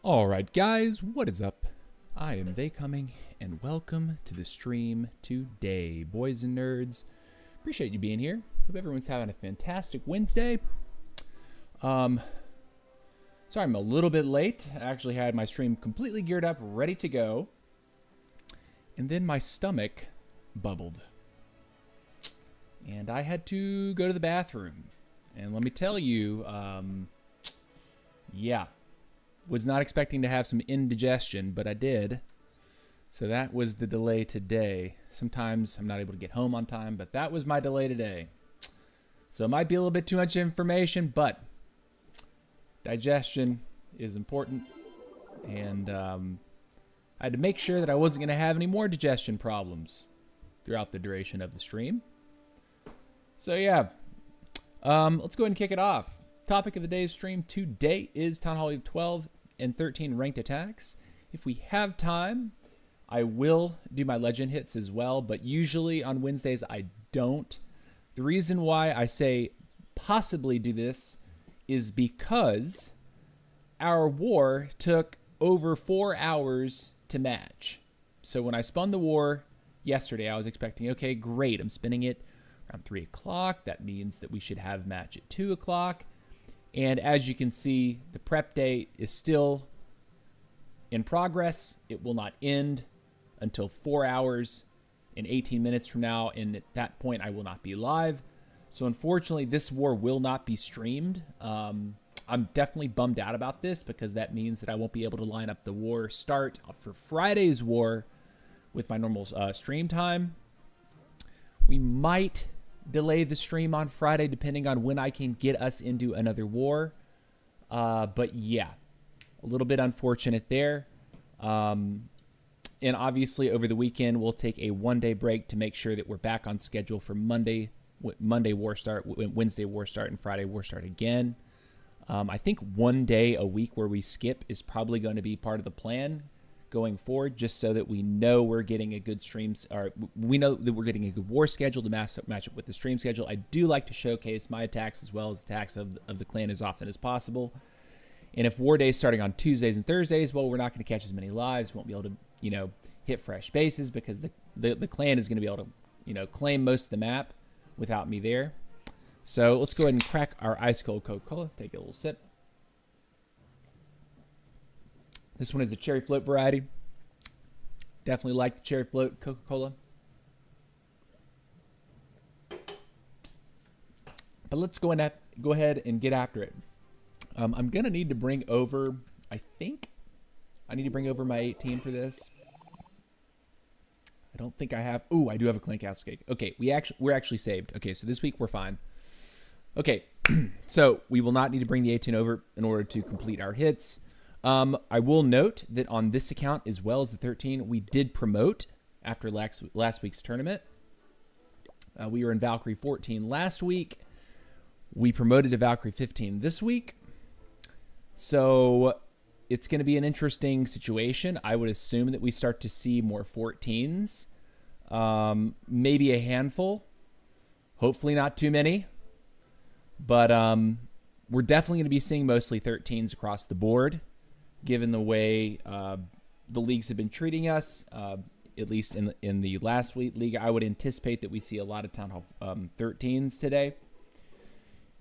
Alright guys, what is up? I am TheyComing, and welcome to the stream today. Boys and nerds, appreciate you being here. Hope everyone's having a fantastic Wednesday. Sorry I'm a little bit late. I actually had my stream completely geared up, ready to go. And then my stomach bubbled. And I had to go to the bathroom. And let me tell you, yeah. Was not expecting to have some indigestion, but I did. So that was the delay today. Sometimes I'm not able to get home on time, but that was my delay today. So it might be a little bit too much information, but digestion is important. And I had to make sure that I wasn't going to have any more digestion problems throughout the duration of the stream. So yeah, let's go ahead and kick it off. Topic of the day's stream today is Town Hall 12 and 13 ranked attacks. If we have time, I will do my legend hits as well, but usually on Wednesdays I don't. The reason why I say possibly do this is because our war took over 4 hours to match. So when I spun the war yesterday, I was expecting, okay, great, I'm spinning it around 3 o'clock. That means that we should have match at 2 o'clock. And as you can see, the prep day is still in progress. It will not end until 4 hours and 18 minutes from now. And at that point, I will not be live. So unfortunately, this war will not be streamed. I'm definitely bummed out about this because that means that I won't be able to line up the war start for Friday's war with my normal stream time. We might delay the stream on Friday depending on when I can get us into another war. But yeah, a little bit unfortunate there. And obviously over the weekend, we'll take a one-day break to make sure that we're back on schedule for Monday war start, Wednesday war start, and Friday war start again. I think 1 day a week where we skip is probably going to be part of the plan going forward, just so that we know we're getting a good streams, or we know that we're getting a good war schedule to match up with the stream schedule. I do like to showcase my attacks as well as the attacks of the clan as often as possible. And if war day is starting on Tuesdays and Thursdays, well, we're not going to catch as many lives. Won't be able to, hit fresh bases because the clan is going to be able to, claim most of the map without me there. So let's go ahead and crack our ice cold Coca-Cola. Take a little sip. This one is the cherry float variety. Definitely like the cherry float Coca-Cola. But let's go ahead and get after it. I'm going to need to bring over, I think I need to bring over my 18 for this. I don't think I have. Ooh, I do have a clan castle cake. Okay, we're actually saved. Okay, so this week we're fine. Okay, so we will not need to bring the 18 over in order to complete our hits. I will note that on this account, as well as the 13, we did promote after last week's tournament. We were in Valkyrie 14 last week. We promoted to Valkyrie 15 this week. So it's going to be an interesting situation. I would assume that we start to see more 14s. Maybe a handful. Hopefully not too many. But we're definitely going to be seeing mostly 13s across the board, given the way the leagues have been treating us, at least in the last week league. I would anticipate that we see a lot of Town Hall 13s today.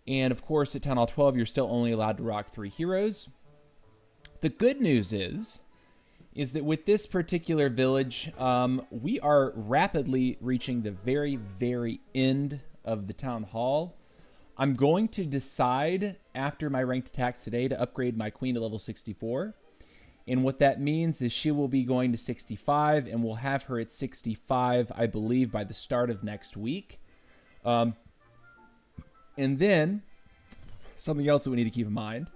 And of course, at Town Hall 12, you're still only allowed to rock 3 heroes. The good news is that with this particular village, we are rapidly reaching the very, very end of the Town Hall. I'm going to decide after my ranked attacks today to upgrade my queen to level 64. And what that means is she will be going to 65, and we'll have her at 65, I believe, by the start of next week. And then, something else that we need to keep in mind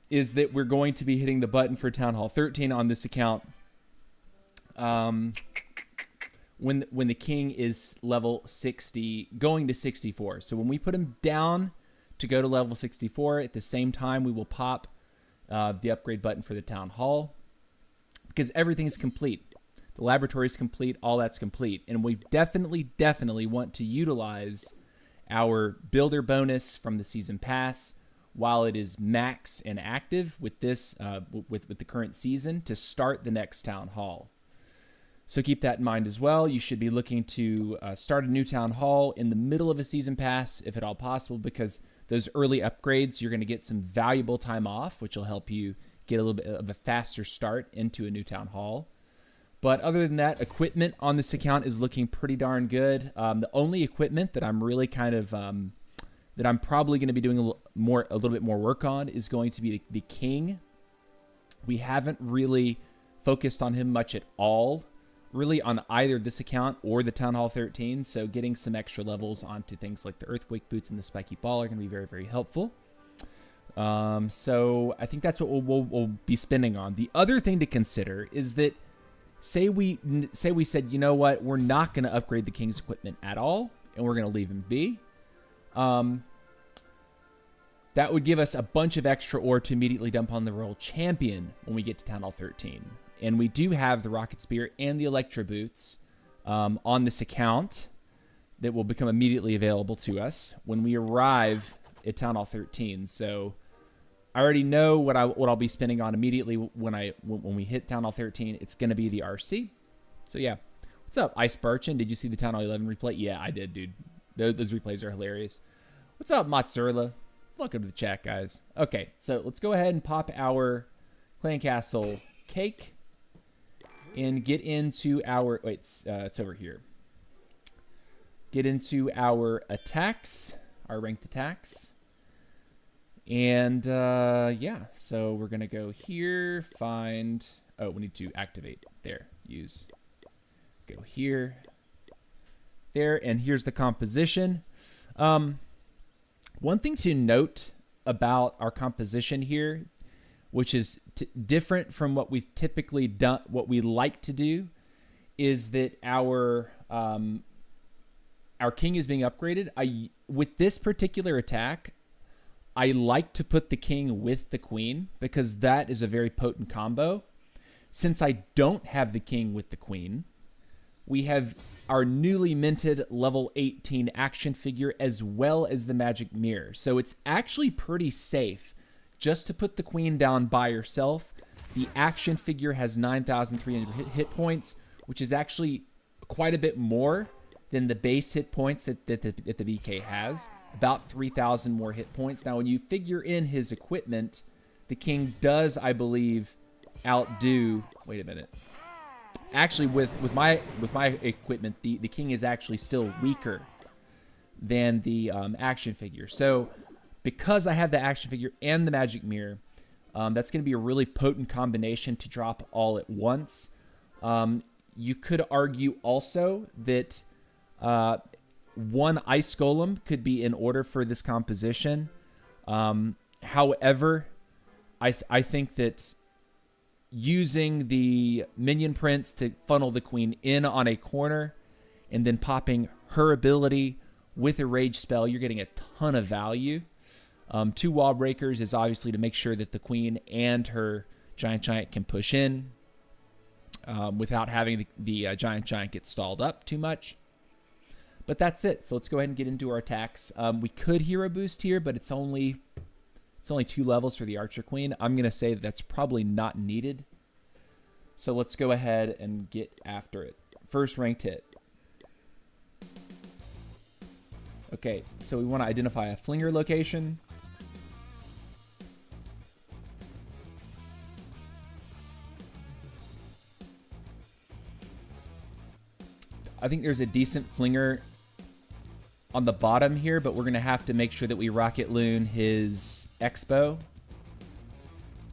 is that we're going to be hitting the button for Town Hall 13 on this account when the king is level 60, going to 64. So when we put him down to go to level 64, at the same time we will pop the upgrade button for the Town Hall, because everything is complete. The laboratory is complete, all that's complete. And we definitely want to utilize our builder bonus from the season pass while it is max and active with this with the current season to start the next town hall. So keep that in mind as well. You should be looking to start a new town hall in the middle of a season pass, if at all possible, because those early upgrades, you're going to get some valuable time off, which will help you get a little bit of a faster start into a new town hall. But other than that, equipment on this account is looking pretty darn good. The only equipment that I'm really kind of that I'm probably going to be doing a little bit more work on is going to be the king. We haven't really focused on him much at all, really, on either this account or the Town Hall 13. So getting some extra levels onto things like the Earthquake Boots and the Spiky Ball are going to be very, very helpful. So I think that's what we'll be spending on. The other thing to consider is that say we said, you know what, we're not going to upgrade the king's equipment at all, and we're going to leave him be. That would give us a bunch of extra ore to immediately dump on the Royal Champion when we get to Town Hall 13. And we do have the Rocket Spear and the Electro Boots on this account that will become immediately available to us when we arrive at Town Hall 13. So I already know what I'll be spending on immediately when we hit Town Hall 13. It's going to be the RC. So yeah. What's up, Ice Barchin? Did you see the Town Hall 11 replay? Yeah, I did, dude. Those replays are hilarious. What's up, Mozzarella? Welcome to the chat, guys. Okay, so let's go ahead and pop our Clan Castle cake and get into our... Wait, it's over here. Get into our attacks, our ranked attacks. And, yeah, so we're going to go here, find... Oh, we need to activate. There, use. Go here. There, and here's the composition. One thing to note about our composition here, which is different from what we've typically done, what we like to do, is that our king is being upgraded. With this particular attack, I like to put the king with the queen because that is a very potent combo. Since I don't have the king with the queen, we have our newly minted level 18 action figure as well as the magic mirror. So it's actually pretty safe just to put the queen down by herself. The action figure has 9,300 hit points, which is actually quite a bit more than the base hit points that the BK has. About 3,000 more hit points. Now, when you figure in his equipment, the king does, I believe, outdo... Wait a minute. Actually, with my equipment, the king is actually still weaker than the action figure. So, because I have the action figure and the magic mirror, that's going to be a really potent combination to drop all at once. You could argue also that one ice golem could be in order for this composition. However, I think that using the minion prince to funnel the queen in on a corner and then popping her ability with a rage spell, you're getting a ton of value. 2 wall breakers is obviously to make sure that the queen and her giant can push in without having the giant get stalled up too much. But that's it. So let's go ahead and get into our attacks. We could hero boost here, but it's only 2 levels for the Archer Queen. I'm going to say that's probably not needed. So let's go ahead and get after it. First ranked hit. Okay, so we want to identify a flinger location. I think there's a decent flinger on the bottom here, but we're going to have to make sure that we rocket loon his Expo.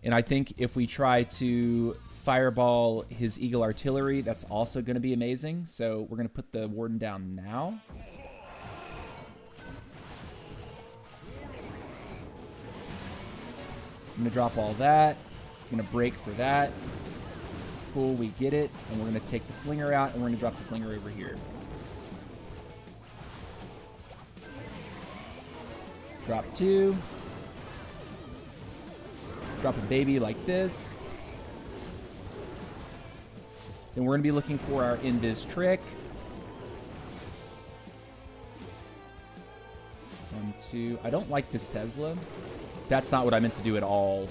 And I think if we try to fireball his Eagle Artillery, that's also going to be amazing. So we're going to put the Warden down now. I'm going to drop all that. I'm going to break for that. Cool, we get it. And we're going to take the flinger out, and we're going to drop the flinger over here. Drop 2. Drop a baby like this. Then we're going to be looking for our invis trick. 1, 2. I don't like this Tesla. That's not what I meant to do at all.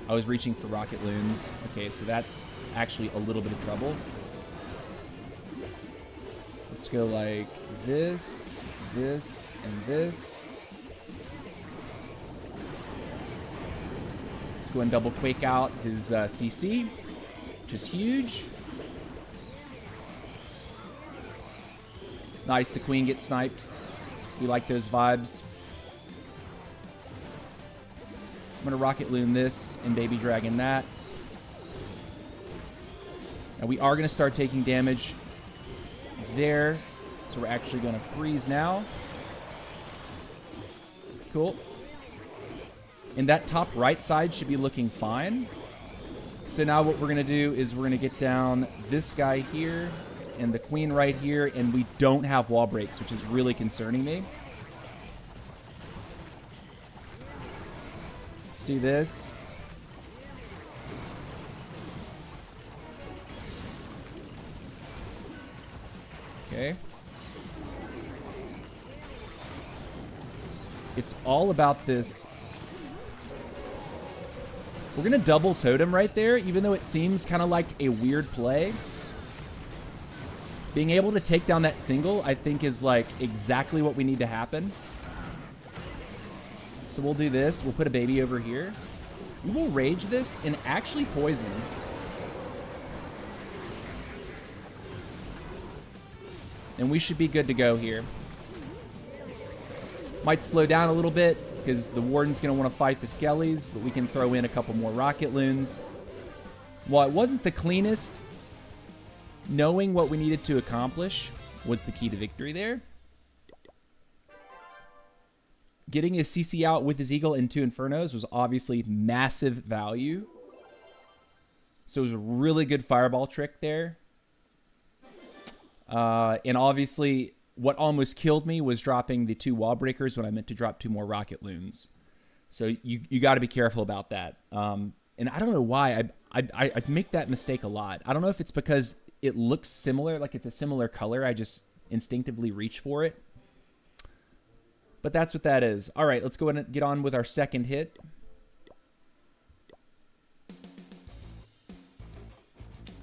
I was reaching for rocket loons. Okay, so that's actually a little bit of trouble. Let's go like this, this, and this. Let's go and double quake out his CC, which is huge. Nice, the queen gets sniped. We like those vibes. I'm going to rocket loon this and baby dragon that. Now we are going to start taking damage there. So we're actually going to freeze now. Cool. And that top right side should be looking fine. So now what we're going to do is we're going to get down this guy here and the queen right here. And we don't have wall breaks, which is really concerning me. Do this. Okay. It's all about this. We're going to double totem right there, even though it seems kind of like a weird play. Being able to take down that single, I think, is like exactly what we need to happen. So we'll do this. We'll put a baby over here. We will rage this and actually poison. And we should be good to go here. Might slow down a little bit because the warden's going to want to fight the skellies, but we can throw in a couple more rocket loons. While it wasn't the cleanest, knowing what we needed to accomplish was the key to victory there. Getting his CC out with his Eagle and 2 Infernos was obviously massive value. So it was a really good fireball trick there. And obviously, what almost killed me was dropping the 2 wall breakers when I meant to drop 2 more rocket loons. So you got to be careful about that. And I don't know why. I make that mistake a lot. I don't know if it's because it looks similar, like it's a similar color. I just instinctively reach for it. But that's what that is. All right, let's go ahead and get on with our second hit.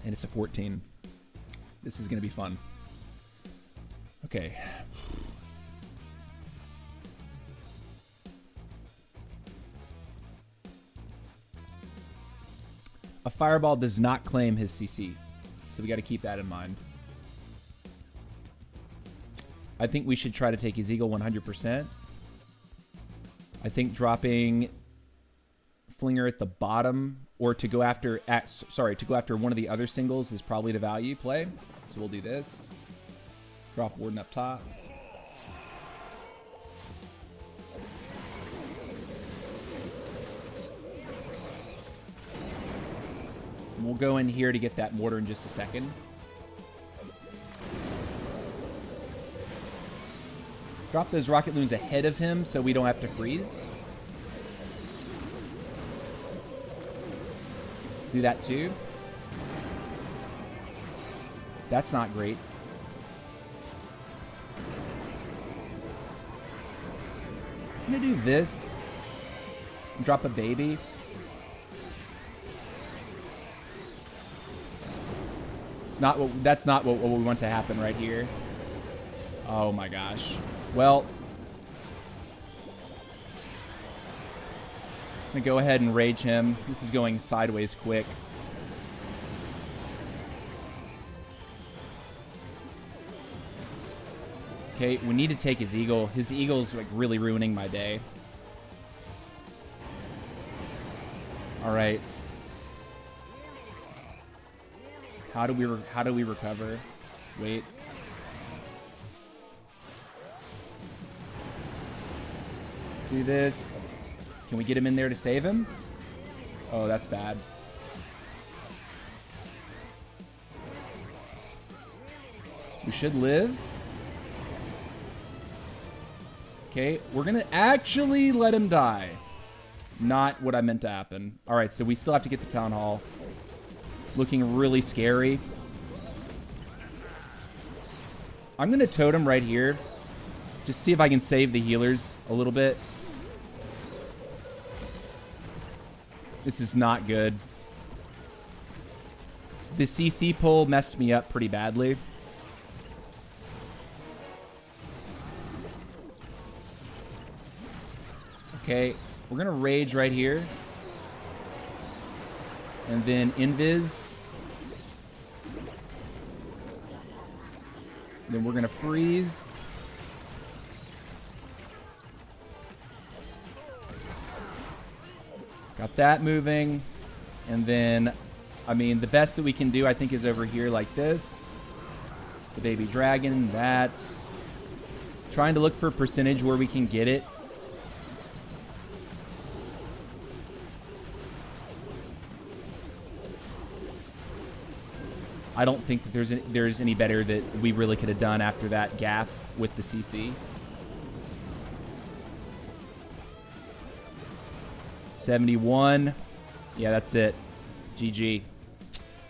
And it's a 14. This is going to be fun. Okay. A fireball does not claim his CC. So we got to keep that in mind. I think we should try to take his Eagle 100%. I think dropping Flinger at the bottom or to go after to go after one of the other singles is probably the value play. So we'll do this. Drop Warden up top. We'll go in here to get that mortar in just a second. Drop those rocket loons ahead of him so we don't have to freeze. Do that too. That's not great. I'm gonna do this. Drop a baby. That's not what we want to happen right here. Oh my gosh. Well, I'm gonna go ahead and rage him. This is going sideways quick. Okay, we need to take his Eagle. His Eagle's like really ruining my day. All right. How do we recover? Wait. Do this. Can we get him in there to save him? Oh, that's bad. We should live. Okay, we're gonna actually let him die. Not what I meant to happen. All right, so we still have to get the town hall. Looking really scary. I'm gonna totem right here. Just see if I can save the healers a little bit. This is not good. The CC pull messed me up pretty badly. Okay, we're gonna rage right here. And then invis. Then we're gonna freeze. Got that moving. And then, I mean, the best that we can do, I think, is over here like this. The baby dragon, that. Trying to look for percentage where we can get it. I don't think that there's any better that we really could have done after that gaff with the CC. 71. Yeah, that's it. GG.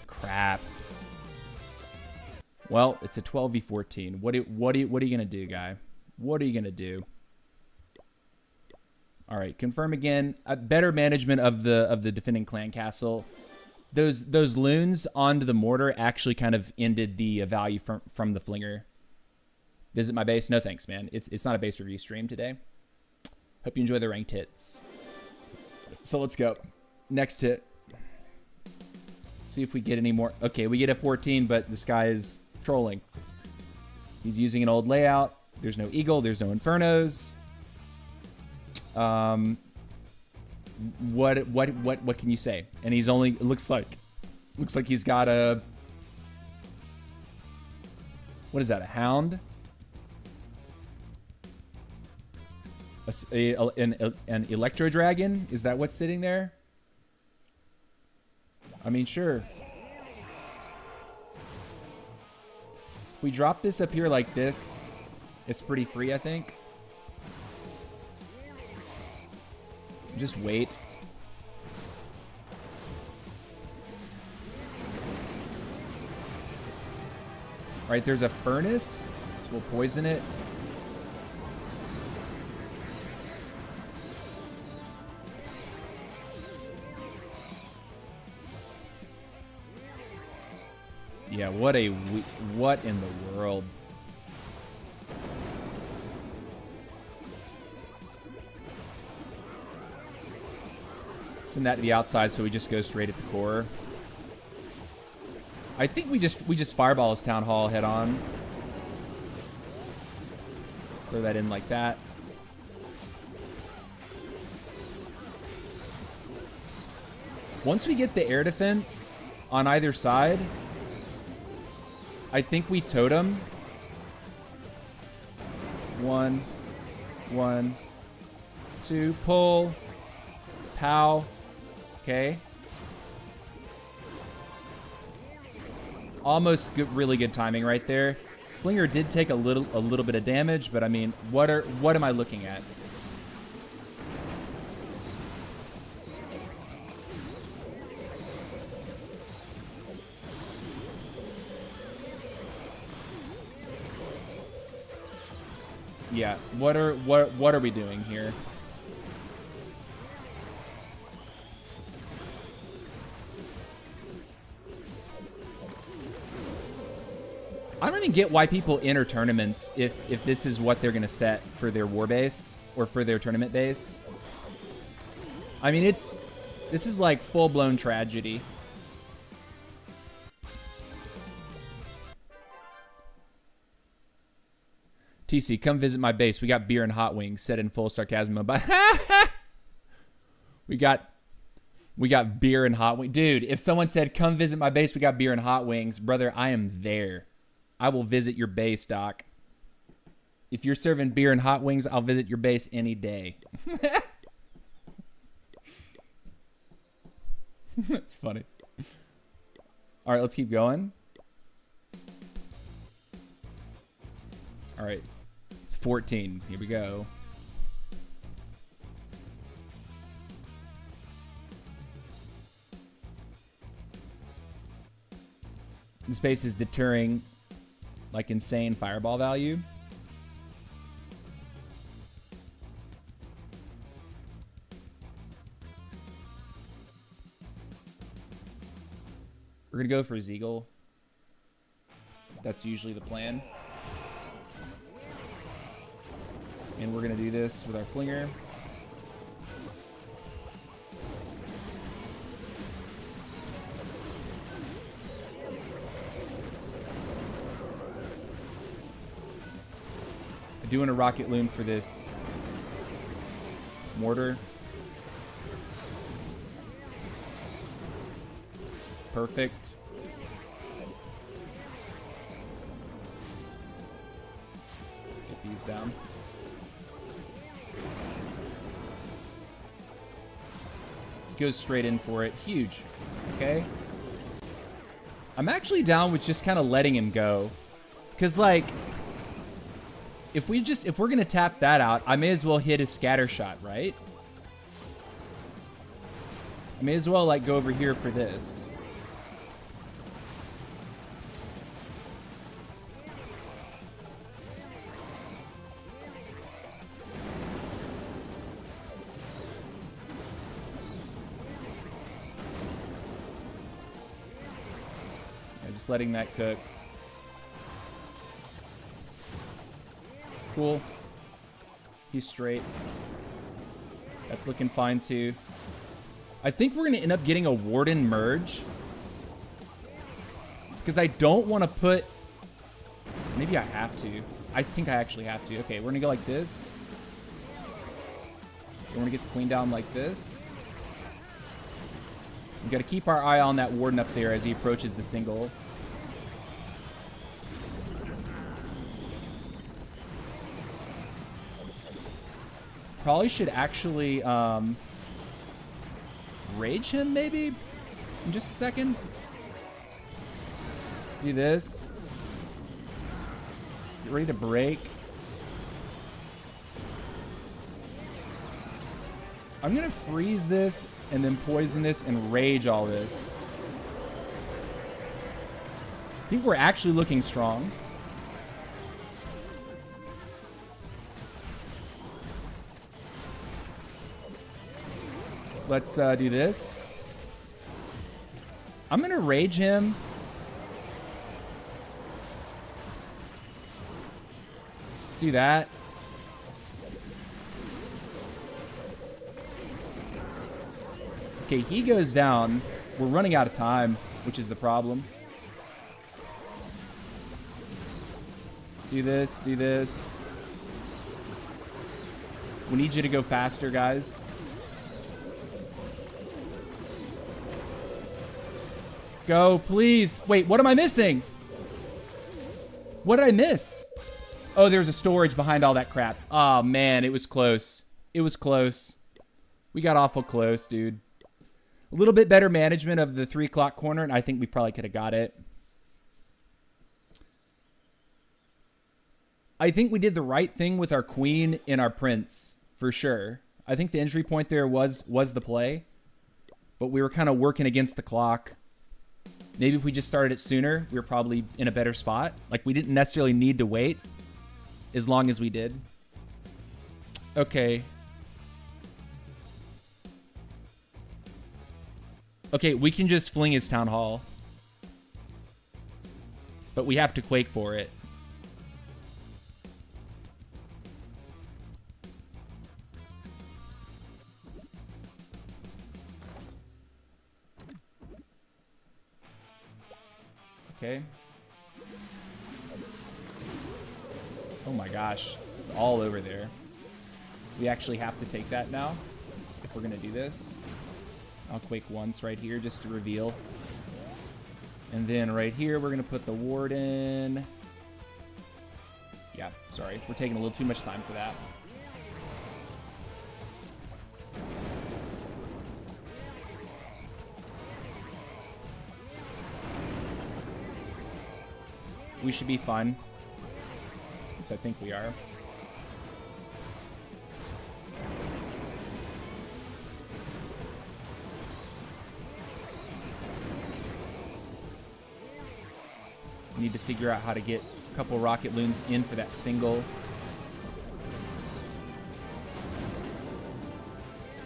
Crap. Well, it's a 12v14. What are you gonna do, guy? What are you gonna do? All right, confirm again. Better management of the defending clan castle. Those loons onto the mortar actually kind of ended the value from the flinger. Visit my base? No thanks, man. It's not a base review stream today. Hope you enjoy the ranked hits. So let's go. Next hit. See if we get any more. Okay, we get a 14, but this guy is trolling. He's using an old layout. There's no eagle. There's no infernos. What can you say? And he's only, it looks like he's got a, what is that, a hound? An electro dragon? Is that what's sitting there? I mean, sure. If we drop this up here like this, it's pretty free, I think. Just wait. All right, there's a furnace, so we'll poison it. Yeah, what in the world? Send that to the outside so we just go straight at the core. I think we just fireball his town hall head on. Let's throw that in like that. Once we get the air defense on either side, I think we totem. 1, 2, pull, pow. Okay. Almost good, really good timing right there. Flinger did take a little bit of damage, but I mean, what am I looking at? Yeah, what are we doing here? I don't even get why people enter tournaments if this is what they're gonna set for their war base or for their tournament base. I mean, this is like full-blown tragedy. TC, come visit my base. We got beer and hot wings, said in full sarcasm about we got beer and hot wings. Dude, if someone said, come visit my base, we got beer and hot wings, brother, I am there. I will visit your base, Doc. If you're serving beer and hot wings, I'll visit your base any day. That's funny. All right, let's keep going. All right. It's 14. Here we go. This base is deterring like insane fireball value. We're going to go for Zeagle. That's usually the plan. And we're going to do this with our Flinger. Doing a Rocket Loon for this Mortar. Perfect. Get these down. Goes straight in for it. Huge. Okay. I'm actually down with just kind of letting him go. Because, like, if we're going to tap that out, I may as well hit his scatter shot, right? I may as well, like, go over here for this. Just letting that cook. Cool. He's straight. That's looking fine too. I think we're going to end up getting a Warden merge. Because I don't want to put... Maybe I have to. I think I actually have to. Okay, we're going to go like this. We're going to get the queen down like this. We've got to keep our eye on that Warden up there as he approaches the single. Probably should actually rage him, maybe? In just a second. Do this. Get ready to break. I'm going to freeze this and then poison this and rage all this. I think we're actually looking strong. Let's do this. I'm going to rage him. Let's do that. Okay, he goes down. We're running out of time, which is the problem. Do this, do this. We need you to go faster, guys. Go, please. Wait, what am I missing? What did I miss? Oh, there's a storage behind all that crap. Oh, man, it was close. It was close. We got awful close, dude. A little bit better management of the 3 o'clock corner, and I think we probably could have got it. I think we did the right thing with our queen and our prince, for sure. I think the entry point there was the play, but we were kind of working against the clock. Maybe if we just started it sooner, we were probably in a better spot. Like, we didn't necessarily need to wait as long as we did. Okay. Okay, we can just fling his town hall. But we have to quake for it. Okay. Oh my gosh. It's all over there. We actually have to take that now if we're going to do this. I'll quake once right here just to reveal. And then right here, we're going to put the Warden. Yeah, sorry. We're taking a little too much time for that. We should be fine. Yes, I think we are. Need to figure out how to get a couple rocket loons in for that single.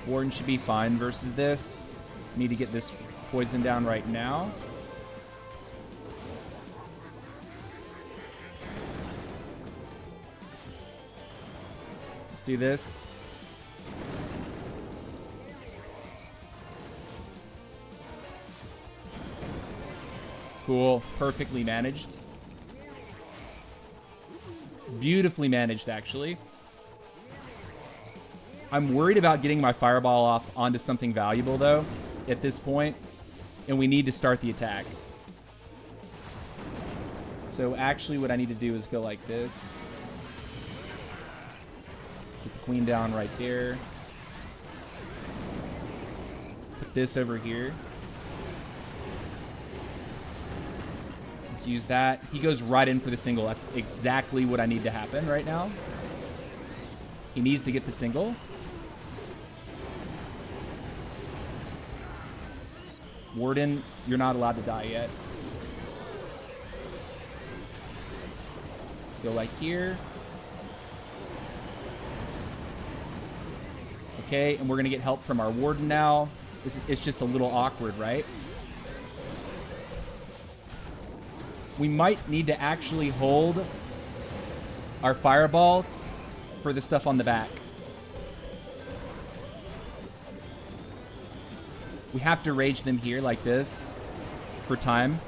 Warden should be fine versus this. Need to get this poison down right now. Let's do this. Cool. Perfectly managed. Beautifully managed, actually. I'm worried about getting my fireball off onto something valuable, though, at this point. And we need to start the attack. So actually what I need to do is go like this. Put the queen down right there. Put this over here. Let's use that. He goes right in for the single. That's exactly what I need to happen right now. He needs to get the single. Warden, you're not allowed to die yet. Go like here. Okay, and we're going to get help from our Warden now. It's just a little awkward, right? We might need to actually hold our fireball for the stuff on the back. We have to rage them here like this for time.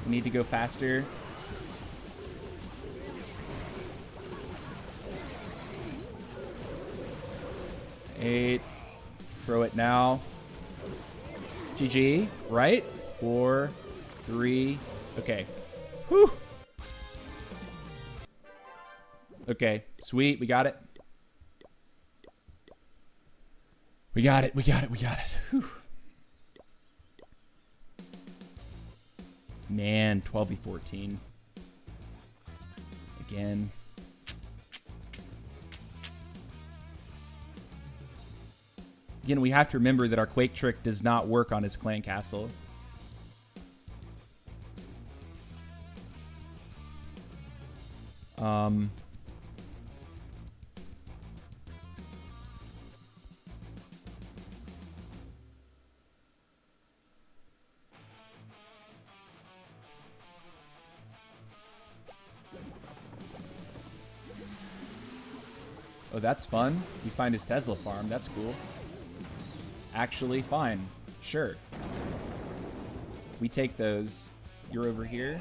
We need to go faster. Eight. Throw it now. GG, right? 4, 3. Okay. Whew. Okay, sweet. We got it. We got it. We got it. We got it. Whew. Man, 12v14. Again. Again, we have to remember that our Quake trick does not work on his clan castle. Oh, that's fun. You find his Tesla farm. That's cool. Actually, fine. Sure. We take those. You're over here.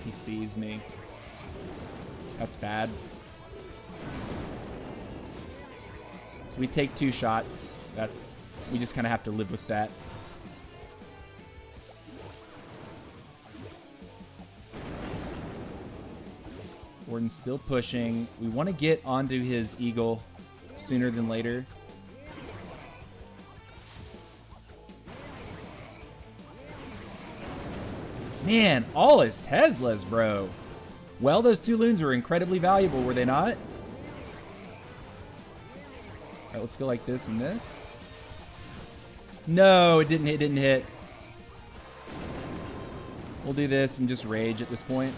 He sees me. That's bad. So we take 2 shots. We just kind of have to live with that. Warden's still pushing. We want to get onto his eagle sooner than later. Man, all his Teslas, bro. Well, those 2 loons were incredibly valuable, were they not? All right, let's go like this and this. No, it didn't hit. It didn't hit. We'll do this and just rage at this point.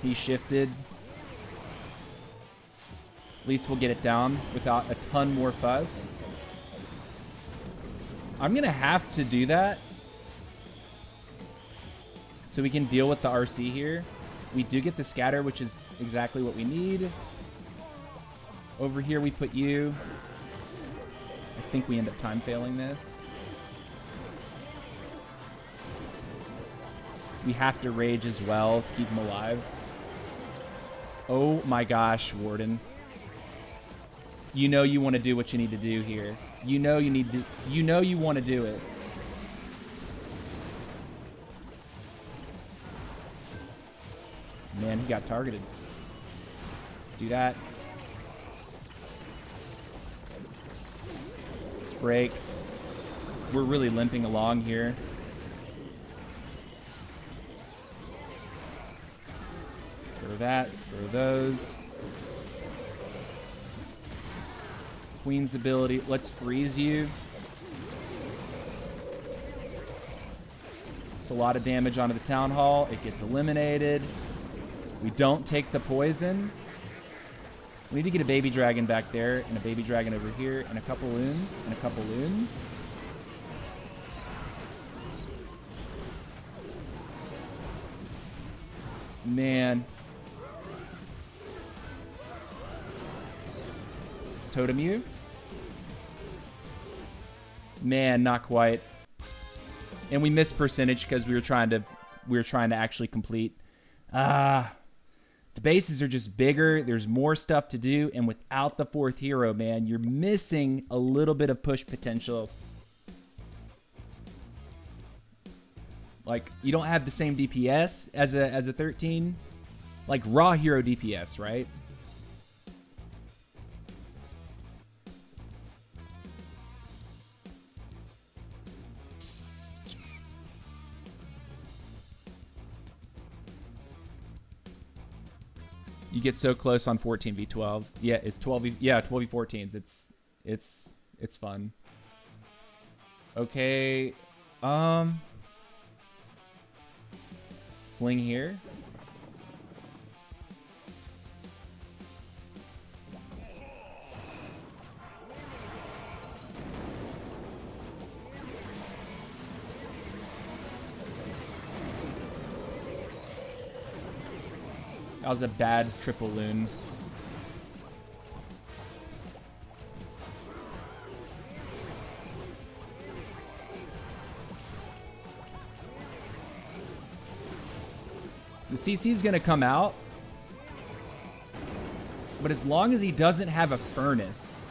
He shifted. At least we'll get it down without a ton more fuss. I'm going to have to do that so we can deal with the RC here. We do get the scatter, which is exactly what we need. Over here, we put you. I think we end up time failing this. We have to rage as well to keep him alive. Oh my gosh, Warden. You know you want to do what you need to do here. You know you need to. You know you want to do it. Man, he got targeted. Let's do that. Let's break. We're really limping along here. Throw that. Throw those. Queen's ability. Let's freeze you. It's a lot of damage onto the Town Hall. It gets eliminated. We don't take the poison. We need to get a baby dragon back there, and a baby dragon over here, and a couple loons, and a couple loons. Man. It's Totem you. Man, not quite. And we missed percentage because we were trying to actually complete. The bases are just bigger. There's more stuff to do, and without the fourth hero, man, you're missing a little bit of push potential. Like, you don't have the same DPS as a 13. Like raw hero DPS, right? You get so close on 14v12. Yeah, it's 12v14s. It's fun. Okay. Fling here. That was a bad triple loon. The CC is going to come out. But as long as he doesn't have a furnace,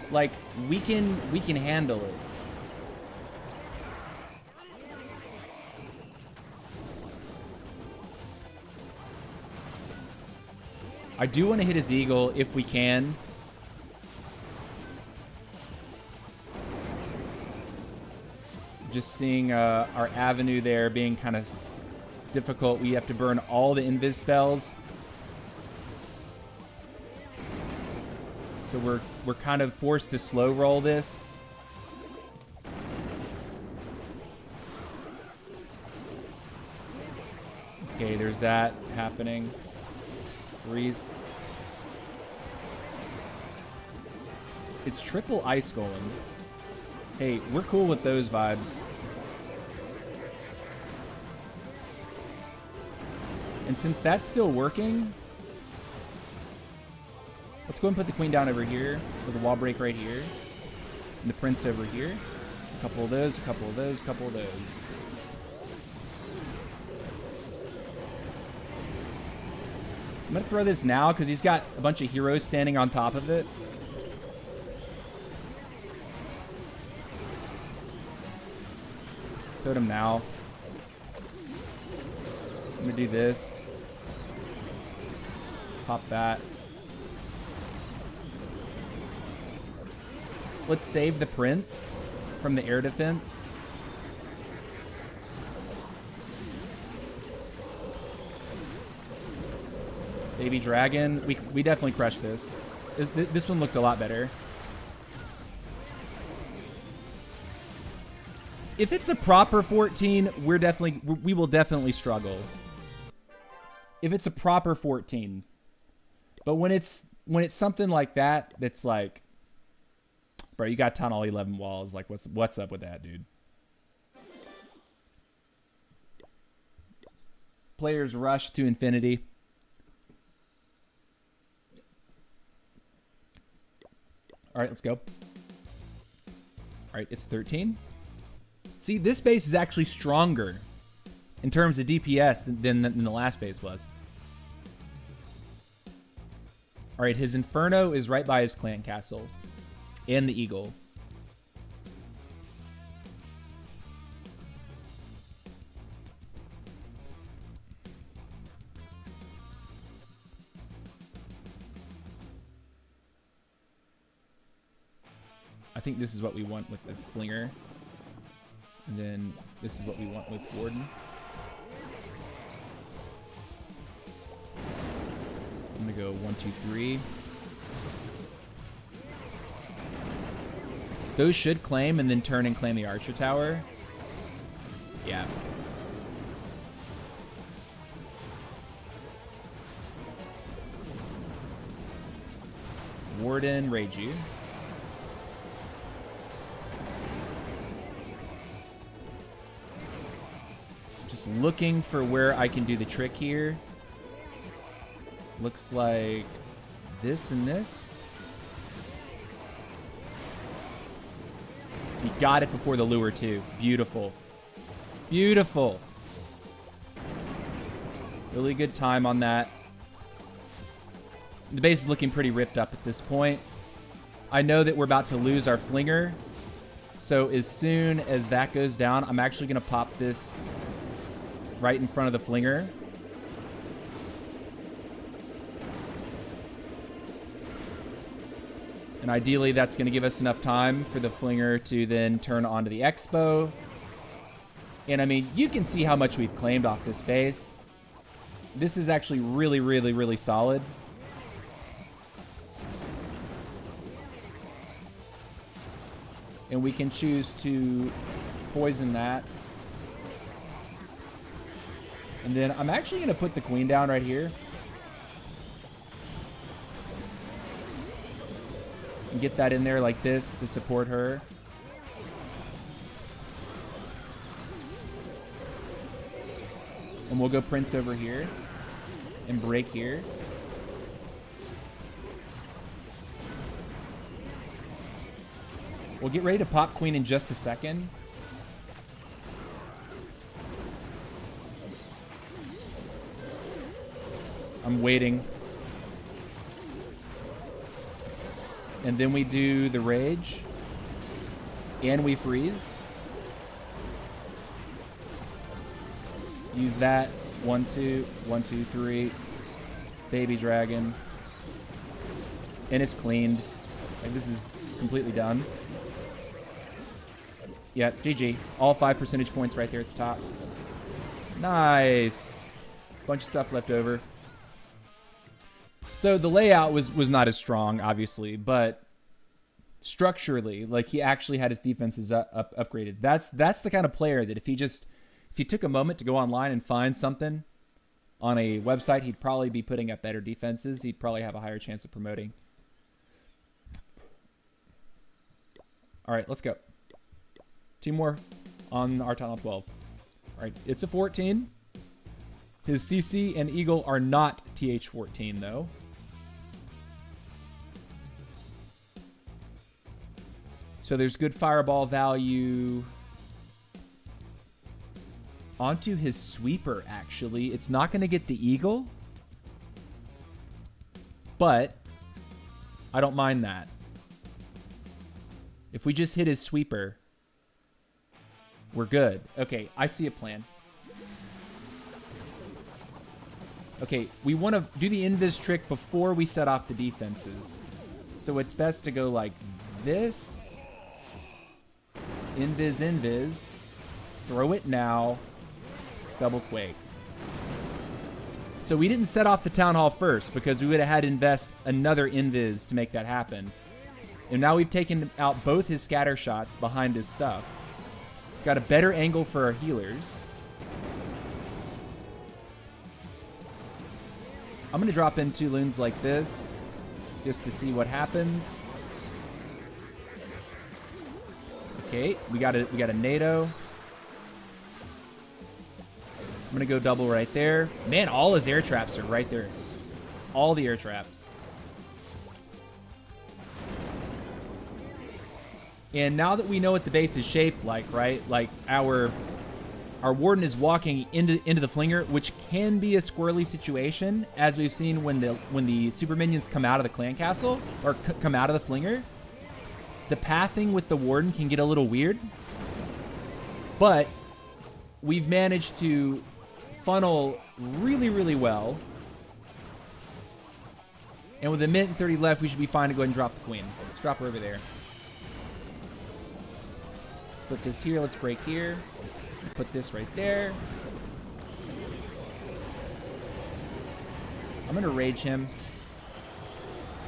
like, we can handle it. I do want to hit his eagle if we can. Just seeing our avenue there being kind of difficult. We have to burn all the invis spells. So we're kind of forced to slow roll this. Okay, there's that happening. Freeze. It's triple ice golem. Hey, we're cool with those vibes. And since that's still working, let's go and put the queen down over here with a wall break right here. And the prince over here. A couple of those, a couple of those, a couple of those. I'm going to throw this now because he's got a bunch of heroes standing on top of it. Totem now. I'm going to do this. Pop that. Let's save the prince from the air defense. Baby dragon. We definitely crushed this. This one looked a lot better. If it's a proper 14, we will definitely struggle. If it's a proper 14. But when it's something like that, that's like, bro, you got Town Hall 11 walls. Like, what's up with that, dude? Players rush to infinity. All right, let's go. All right, it's 13. See, this base is actually stronger in terms of DPS than the last base was. All right, his Inferno is right by his clan castle and the eagle. I think this is what we want with the Flinger. And then this is what we want with Warden. I'm going to go 1, 2, 3. Those should claim and then turn and claim the Archer Tower. Yeah. Warden, rage you. Just looking for where I can do the trick here. Looks like this and this. He got it before the lure too. Beautiful. Beautiful. Really good time on that. The base is looking pretty ripped up at this point. I know that we're about to lose our flinger. So as soon as that goes down, I'm actually going to pop this right in front of the flinger. And ideally, that's going to give us enough time for the flinger to then turn onto the Expo. And I mean, you can see how much we've claimed off this base. This is actually really, really, really solid. And we can choose to poison that. And then I'm actually going to put the queen down right here. And get that in there like this to support her. And we'll go Prince over here. And break here. We'll get ready to pop queen in just a second. I'm waiting. And then we do the rage. And we freeze. Use that. 1, 2, 1, 2, 3. Baby dragon. And it's cleaned. Like, this is completely done. Yeah, GG. All 5 percentage points right there at the top. Nice. Bunch of stuff left over. So the layout was not as strong, obviously, but structurally, like, he actually had his defenses upgraded. That's the kind of player that if he took a moment to go online and find something on a website, he'd probably be putting up better defenses. He'd probably have a higher chance of promoting. All right, let's go. 2 more on our Tunnel 12. All right, it's a 14. His CC and Eagle are not TH14, though. So there's good fireball value onto his sweeper, actually. It's not going to get the Eagle, but I don't mind that. If we just hit his sweeper, we're good. Okay, I see a plan. Okay, we want to do the invis trick before we set off the defenses. So it's best to go like this. Invis, invis. Throw it now. Double quake. So we didn't set off the town hall first because we would have had to invest another invis to make that happen. And now we've taken out both his scatter shots behind his stuff. Got a better angle for our healers. I'm going to drop in 2 loons like this just to see what happens. Okay, we got a NATO. I'm going to go double right there. Man, all his air traps are right there. All the air traps. And now that we know what the base is shaped like, right? Like our warden is walking into the flinger, which can be a squirrely situation, as we've seen when the super minions come out of the clan castle or come out of the flinger. The pathing with the warden can get a little weird, but we've managed to funnel really, really well. And with a minute and 30 left, we should be fine to go ahead and drop the queen. Let's drop her over there. Put this here. Let's break here. Put this right there. I'm going to rage him.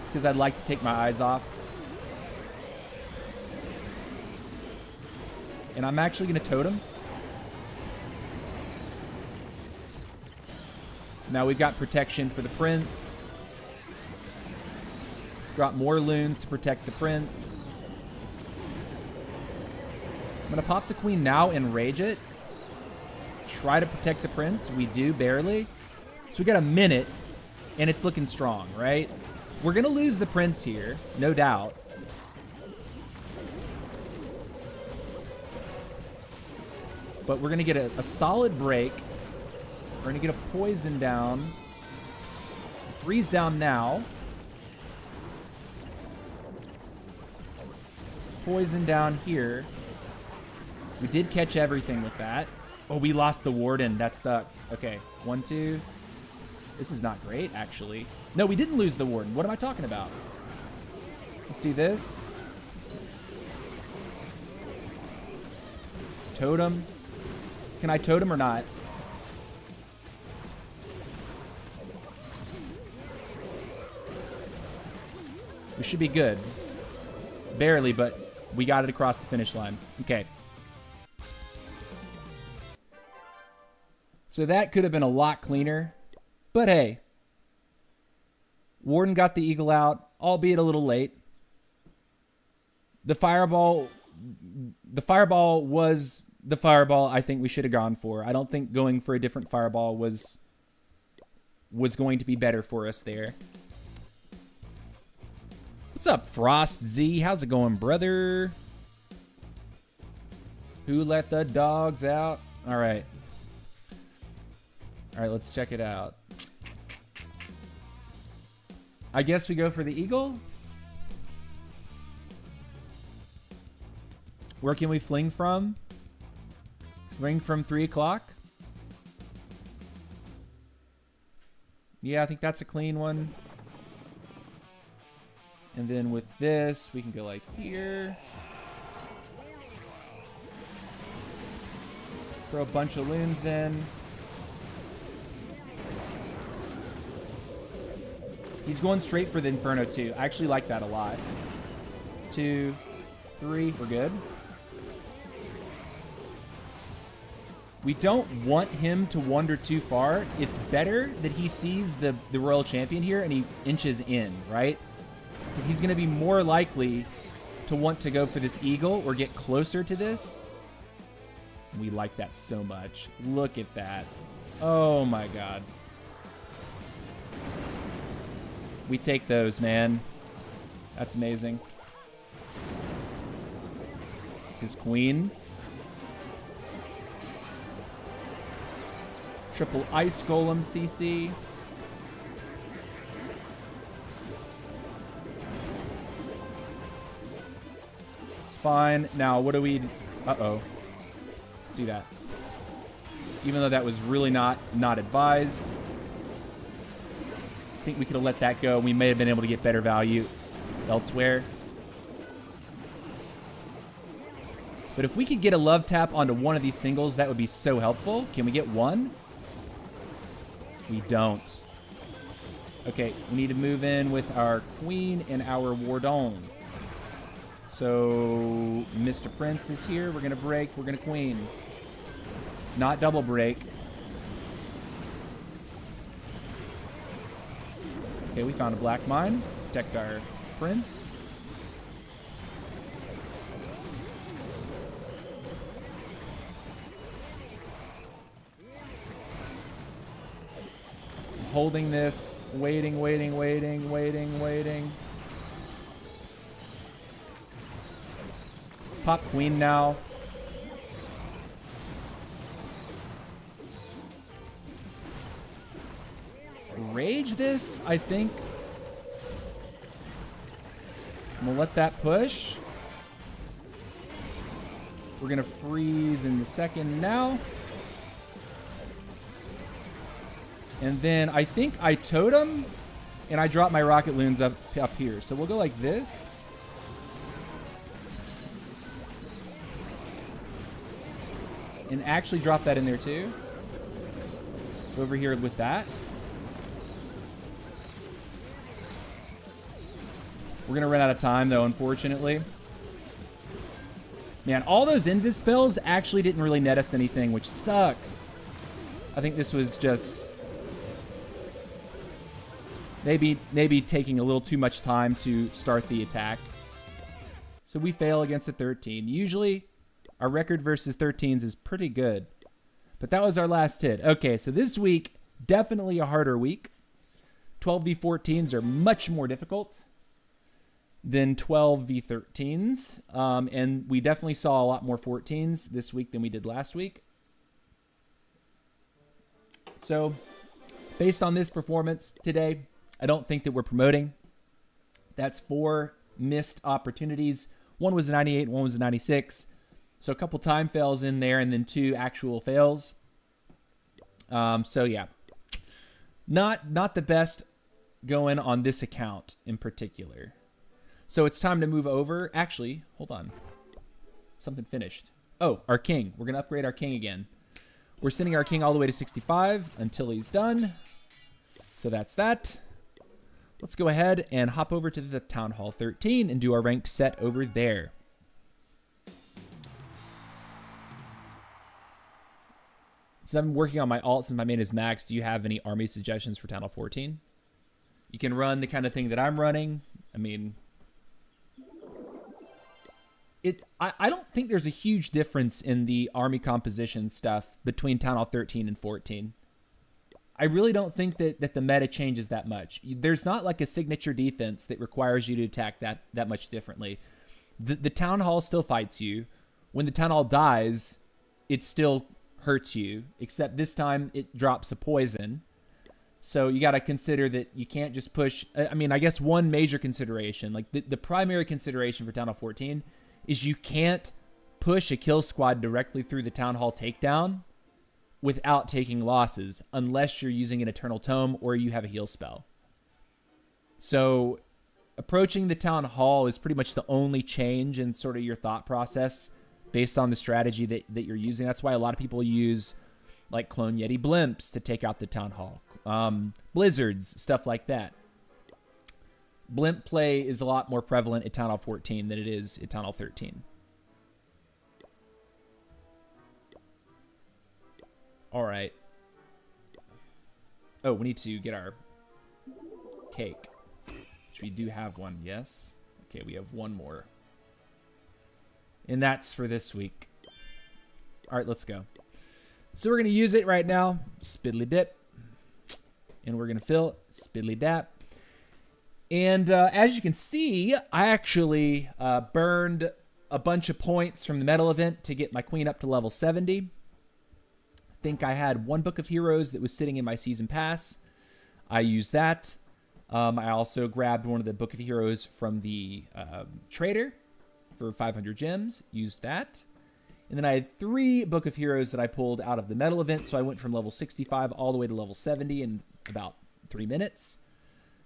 It's because I'd like to take my eyes off. And I'm actually going to totem. Now we've got protection for the prince. Got more loons to protect the prince. I'm going to pop the queen now and rage it. Try to protect the prince. We do, barely. So we got a minute, and it's looking strong, right? We're going to lose the prince here, no doubt. But we're going to get a solid break. We're going to get a poison down. Freeze down now. Poison down here. We did catch everything with that. Oh, we lost the warden. That sucks. Okay, 1, 2. This is not great, actually. No, we didn't lose the warden. What am I talking about? Let's do this. Totem. Can I totem or not? We should be good. Barely, but we got it across the finish line. Okay. So that could have been a lot cleaner. But hey. Warden got the eagle out, albeit a little late. The fireball was the fireball I think we should have gone for. I don't think going for a different fireball was going to be better for us there. What's up, Frost Z? How's it going, brother? Who let the dogs out? All right. All right, let's check it out. I guess we go for the eagle. Where can we fling from? Fling from 3 o'clock? Yeah, I think that's a clean one. And then with this, we can go like here. Throw a bunch of loons in. He's going straight for the Inferno too. I actually like that a lot. 2, 3, we're good. We don't want him to wander too far. It's better that he sees the Royal Champion here and he inches in, right? Because he's going to be more likely to want to go for this eagle or get closer to this. We like that so much. Look at that. Oh my god. We take those, man. That's amazing. His queen. Triple ice golem CC. It's fine. Now, what do we... Uh-oh. Let's do that. Even though that was really not advised. I think we could have let that go. We may have been able to get better value elsewhere. But if we could get a love tap onto one of these singles, that would be so helpful. Can we get one? We don't. Okay, we need to move in with our queen and our wardon. So, Mr. Prince is here. We're going to break. We're going to queen. Not double break. Okay, we found a black mine. Protect our prince. Holding this, waiting. Pop queen now. Rage this, I think. I'm gonna let that push. We're gonna freeze in the second now. And then I think I totem, and I drop my rocket loons up here. So we'll go like this. And actually drop that in there too. Over here with that. We're going to run out of time though, unfortunately. Man, all those invis spells actually didn't really net us anything, which sucks. I think this was just maybe taking a little too much time to start the attack. So we fail against a 13. Usually, our record versus 13s is pretty good. But that was our last hit. Okay, so this week, definitely a harder week. 12v14s are much more difficult than 12v13s. And we definitely saw a lot more 14s this week than we did last week. So, based on this performance today, I don't think that we're promoting. That's 4 missed opportunities. One was a 98, one was a 96. So a couple time fails in there, and then 2 actual fails. So yeah, not the best going on this account in particular. So it's time to move over. Actually, hold on. Something finished. Oh, our king. We're going to upgrade our king again. We're sending our king all the way to 65 until he's done. So that's that. Let's go ahead and hop over to the Town Hall 13 and do our ranked set over there. So I'm working on my alt since my main is max. Do you have any army suggestions for Town Hall 14? You can run the kind of thing that I'm running. I mean, I don't think there's a huge difference in the army composition stuff between Town Hall 13 and 14. I really don't think that the meta changes that much. There's not like a signature defense that requires you to attack that much differently. The Town Hall still fights you. When the Town Hall dies, it still hurts you, except this time it drops a poison. So you got to consider that you can't just push. I mean, I guess one major consideration, like the primary consideration for Town Hall 14 is you can't push a kill squad directly through the Town Hall takedown without taking losses, unless you're using an Eternal Tome or you have a heal spell. So approaching the Town Hall is pretty much the only change in sort of your thought process based on the strategy that you're using. That's why a lot of people use like Clone Yeti blimps to take out the Town Hall. Blizzards, stuff like that. Blimp play is a lot more prevalent at Town Hall 14 than it is at Town Hall 13. All right. Oh, we need to get our cake, which we do have one. Yes. Okay, we have one more. And that's for this week. All right, let's go. So we're going to use it right now. Spiddly dip. And we're going to fill spiddly dap. And as you can see, I actually burned a bunch of points from the medal event to get my queen up to level 70. I think I had 1 book of heroes that was sitting in my season pass. I used that. I also grabbed one of the book of heroes from the trader for 500 gems. Used that. And then I had 3 book of heroes that I pulled out of the medal event. So I went from level 65 all the way to level 70 in about 3 minutes.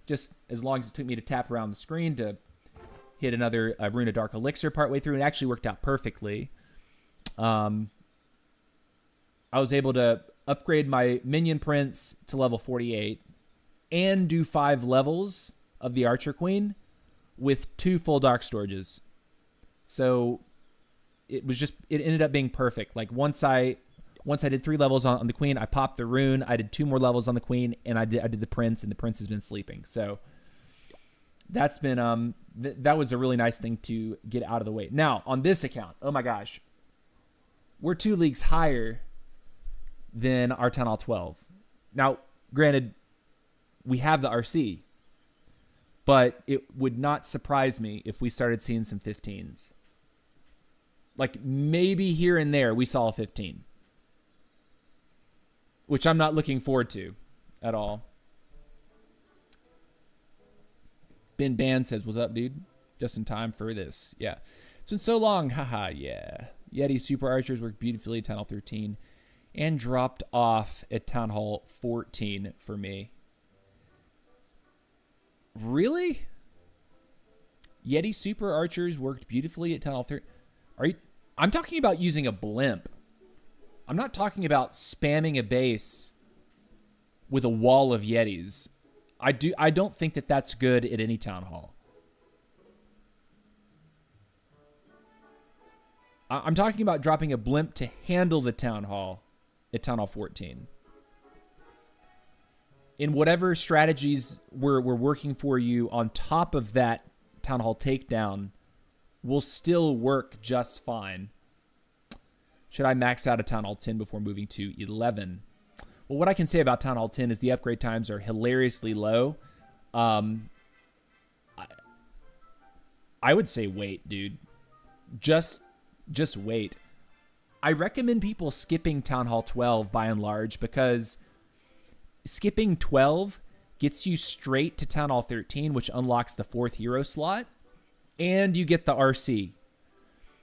Just as long as it took me to tap around the screen to hit another Rune of Dark Elixir partway through. It actually worked out perfectly. I was able to upgrade my Minion Prince to level 48 and do 5 levels of the Archer Queen with 2 full Dark Storages. So it ended up being perfect. Like once I did 3 levels on the Queen, I popped the Rune. I did 2 more levels on the Queen, and I did the Prince, and the Prince has been sleeping. So that's been that was a really nice thing to get out of the way. Now on this account, oh my gosh, we're 2 leagues higher than our Town Hall 12. Now, granted, we have the RC, but it would not surprise me if we started seeing some 15s. Like maybe here and there we saw a 15. Which I'm not looking forward to at all. Ben Ban says, what's up, dude? Just in time for this. Yeah. It's been so long. Haha, yeah. Yeti Super Archers worked beautifully at Town Hall 13 and dropped off at Town Hall 14 for me. Really? Yeti Super Archers worked beautifully at Town Hall 13. I'm talking about using a blimp. I'm not talking about spamming a base with a wall of Yetis. I don't think that that's good at any Town Hall. I'm talking about dropping a blimp to handle the Town Hall at Town Hall 14. In whatever strategies we're working for you on top of that Town Hall takedown will still work just fine. Should I max out a Town Hall 10 before moving to 11? Well, what I can say about Town Hall 10 is the upgrade times are hilariously low. I would say wait, dude. Just wait. I recommend people skipping Town Hall 12 by and large, because skipping 12 gets you straight to Town Hall 13, which unlocks the 4th hero slot, and you get the RC.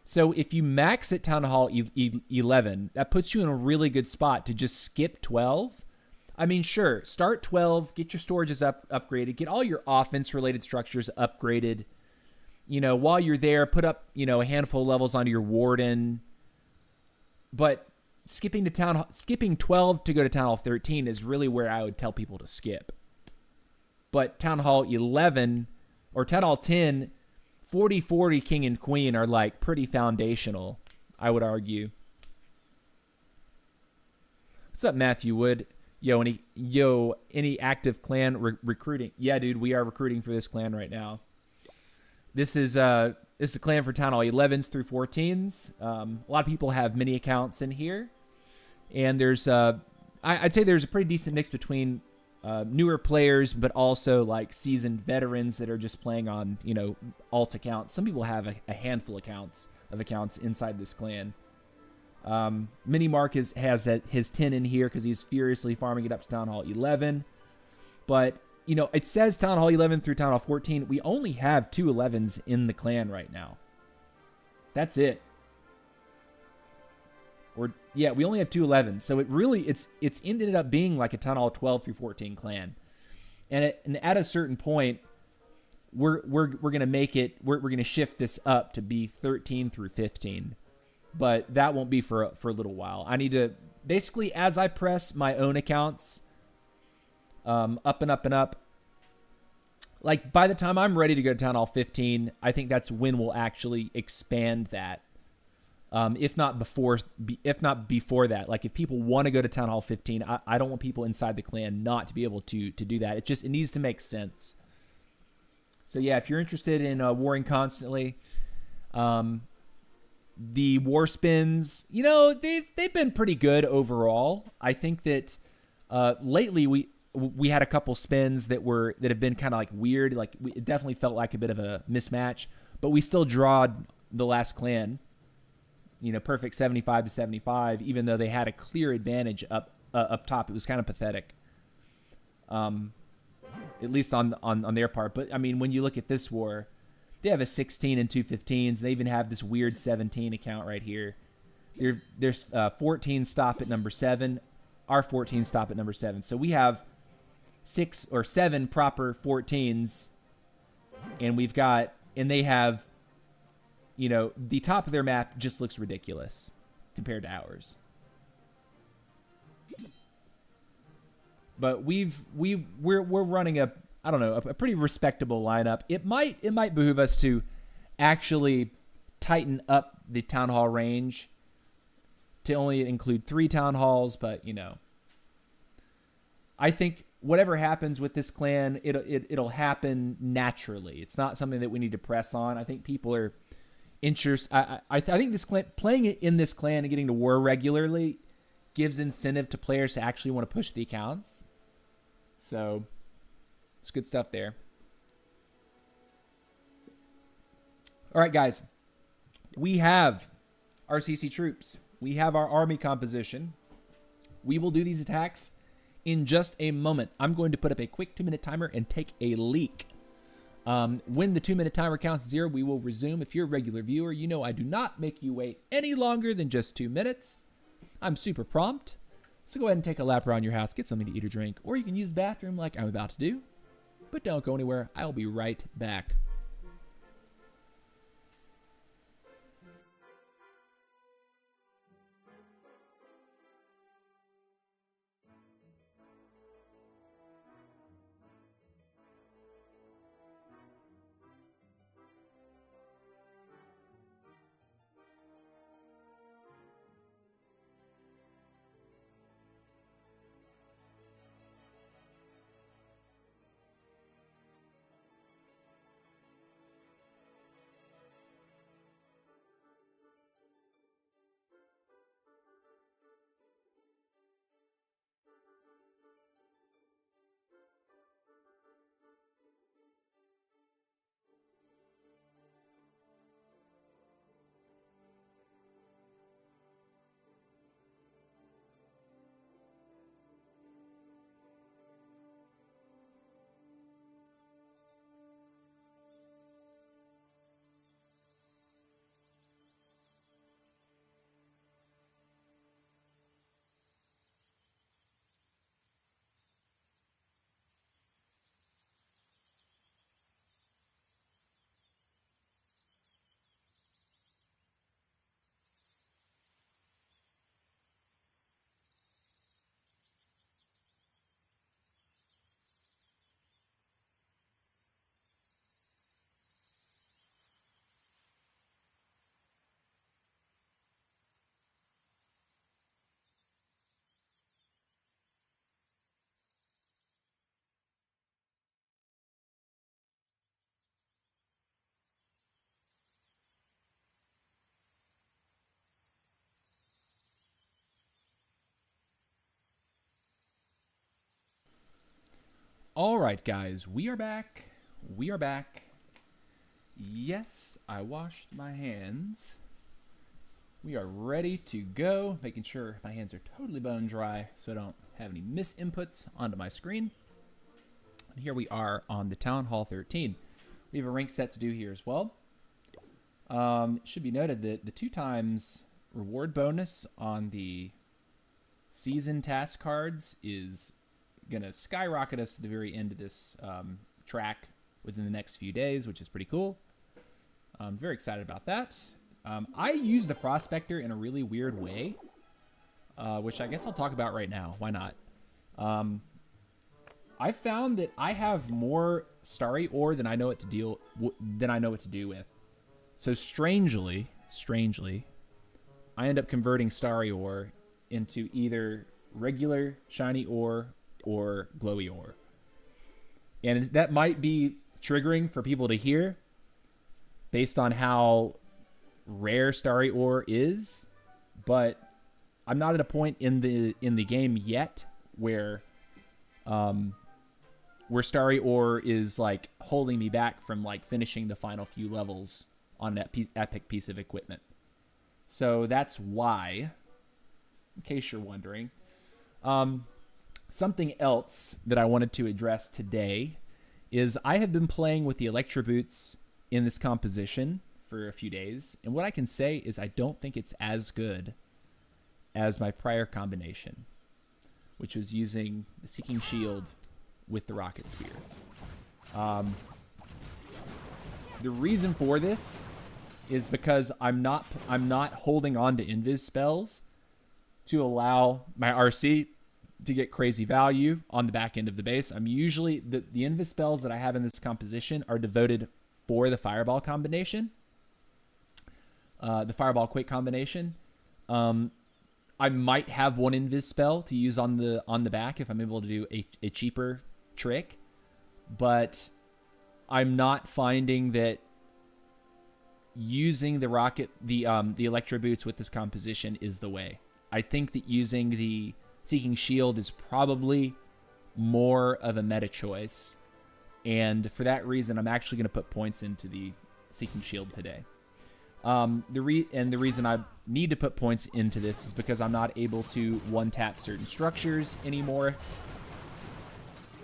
So if you max at Town Hall 11, that puts you in a really good spot to just skip 12. I mean, sure, start 12, get your storages upgraded, get all your offense-related structures upgraded. You know, while you're there, put up, you know, a handful of levels onto your Warden. But skipping 12 to go to Town Hall 13 is really where I would tell people to skip. But Town Hall 11 or Town Hall 10, 40-40 King and Queen are like pretty foundational, I would argue. What's up, Matthew Wood? Any active clan recruiting? Yeah, dude, we are recruiting for this clan right now. This is a clan for Town Hall 11s through 14s. A lot of people have mini accounts in here, and there's I'd say there's a pretty decent mix between newer players, but also like seasoned veterans that are just playing on, you know, alt accounts. Some people have a handful of accounts inside this clan. Mini Mark has his 10 in here because he's furiously farming it up to Town Hall 11. But, you know, it says Town Hall 11 through Town Hall 14. We only have 2 11s in the clan right now. That's it. Yeah, we only have 2 11s. So it really, it's ended up being like a Town Hall 12 through 14 clan. And at a certain point, we're going to make it, we're going to shift this up to be 13 through 15. But that won't be for a little while. I need to, basically, as I press my own accounts up and up and up, like by the time I'm ready to go to Town Hall 15, I think that's when we'll actually expand that. If not before that. Like if people want to go to Town Hall 15, I don't want people inside the clan not to be able to do that. It needs to make sense. So yeah, if you're interested in warring constantly, the war spins, you know, they've been pretty good overall. I think that lately we had a couple spins that have been kind of like weird. Like it definitely felt like a bit of a mismatch, but we still drawed the last clan, you know, perfect 75-75, even though they had a clear advantage up top. It was kind of pathetic, at least on their part. But I mean, when you look at this war, they have a 16 and 2 15s. They even have this weird 17 account right here. There's 14 stop at number 7. Our 14 stop at number 7. So we have 6 or 7 proper 14s, and they have, you know, the top of their map just looks ridiculous compared to ours. But we're running a pretty respectable lineup. It might behoove us to actually tighten up the Town Hall range to only include 3 Town Halls, but you know, I think whatever happens with this clan, it'll happen naturally. It's not something that we need to press on. I think people are interested. I think this clan, playing it in this clan and getting to war regularly, gives incentive to players to actually want to push the accounts. So it's good stuff there. All right, guys. We have our CC troops. We have our army composition. We will do these attacks in just a moment. I'm going to put up a quick 2-minute timer and take a leak. When the 2-minute timer counts 0, we will resume. If you're a regular viewer, you know I do not make you wait any longer than just 2 minutes. I'm super prompt. So go ahead and take a lap around your house, get something to eat or drink, or you can use the bathroom like I'm about to do. But don't go anywhere. I'll be right back. All right, guys, we are back. We are back. Yes, I washed my hands. We are ready to go, making sure my hands are totally bone dry so I don't have any misinputs onto my screen. And here we are on the Town Hall 13. We have a rank set to do here as well. It should be noted that the 2x reward bonus on the season task cards is going to skyrocket us to the very end of this track within the next few days, which is pretty cool. I'm very excited about that. I use the Prospector in a really weird way, which I guess I'll talk about right now. Why not? I found that I have more starry ore than I know what to do with. So strangely, I end up converting starry ore into either regular shiny ore or glowy ore. And that might be triggering for people to hear based on how rare starry ore is, but I'm not at a point in the game yet where starry ore is like holding me back from like finishing the final few levels on that epic piece of equipment. So that's why, in case you're wondering. Something else that I wanted to address today is I have been playing with the Electro Boots in this composition for a few days, and what I can say is I don't think it's as good as my prior combination, which was using the Seeking Shield with the Rocket Spear. The reason for this is because I'm not holding on to invis spells to allow my RC to get crazy value on the back end of the base. I'm usually the invis spells that I have in this composition are devoted for the Fireball combination, the Fireball Quake combination. I might have one invis spell to use on the back if I'm able to do a cheaper trick, but I'm not finding that using the Electro Boots with this composition is the way. I think that using the Seeking Shield is probably more of a meta choice, and for that reason, I'm actually going to put points into the Seeking Shield today. The reason I need to put points into this is because I'm not able to one-tap certain structures anymore.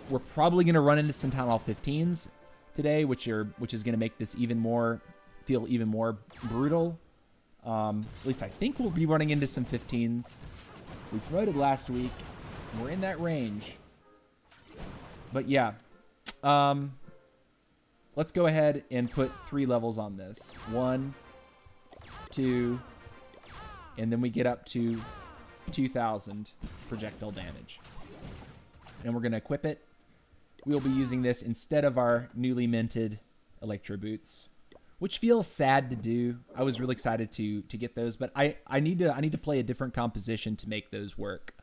We're probably going to run into some Town Hall 15s today, which is going to make this feel even more brutal. At least I think we'll be running into some 15s. We promoted last week. We're in that range. But yeah. Let's go ahead and put 3 levels on this. 1, 2, and then we get up to 2,000 projectile damage. And we're going to equip it. We'll be using this instead of our newly minted Electro Boots, which feels sad to do. I was really excited to get those, but I need to play a different composition to make those work.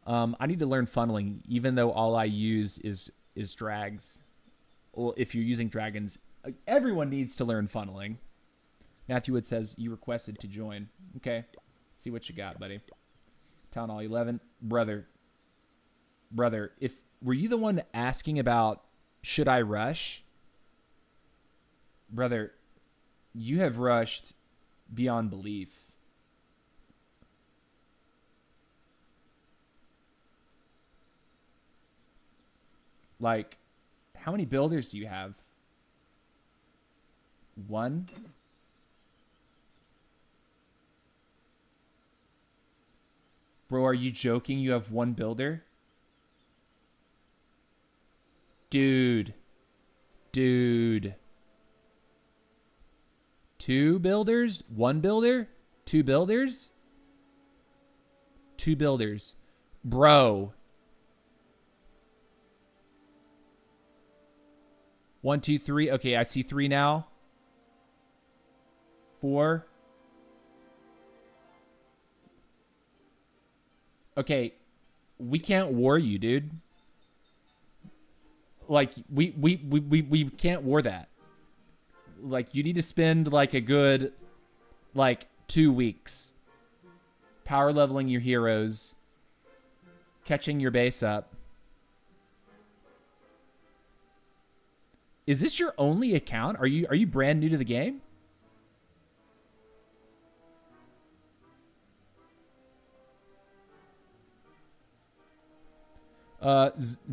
I need to learn funneling, even though all I use is drags. Well, if you're using dragons, everyone needs to learn funneling. Matthew Wood says you requested to join. Okay, see what you got, buddy. Town Hall 11, brother. If were you the one asking about should I rush? Brother, you have rushed beyond belief. Like, how many builders do you have? 1? Bro, are you joking? You have 1 builder? Dude. 2 builders? 1 builder? 2 builders? 2 builders. Bro. 1, 2, 3. Okay, I see 3 now. 4. Okay, we can't war you, dude. Like, we can't war that. Like, you need to spend, like, a good, like, 2 weeks power leveling your heroes, catching your base up, Is this your only account? Are you brand new to the game?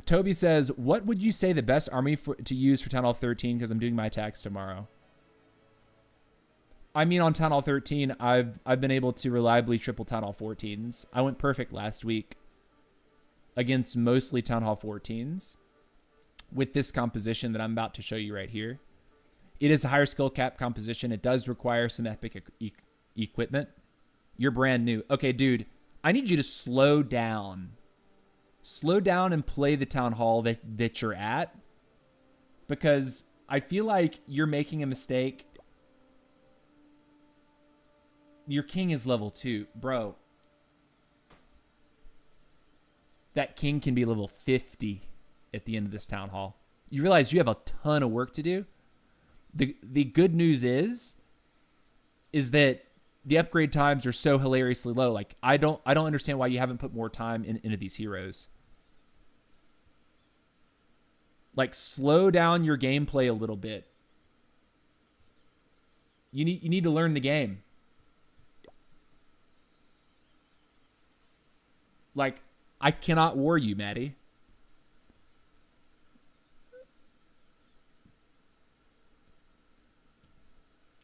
Toby says, what would you say the best army to use for Town Hall 13? Because I'm doing my attacks tomorrow. I mean, on Town Hall 13, I've been able to reliably triple Town Hall 14s. I went perfect last week against mostly Town Hall 14s with this composition that I'm about to show you right here. It is a higher skill cap composition. It does require some epic equipment. You're brand new. Okay, dude, I need you to slow down. Slow down and play the Town Hall that you're at, because I feel like you're making a mistake. Your king is level 2. Bro, that king can be level 50 at the end of this Town Hall. You realize you have a ton of work to do? The good news is that the upgrade times are so hilariously low. Like, I don't understand why you haven't put more time into these heroes. Like, slow down your gameplay a little bit. You need to learn the game. Like, I cannot war you, Maddie.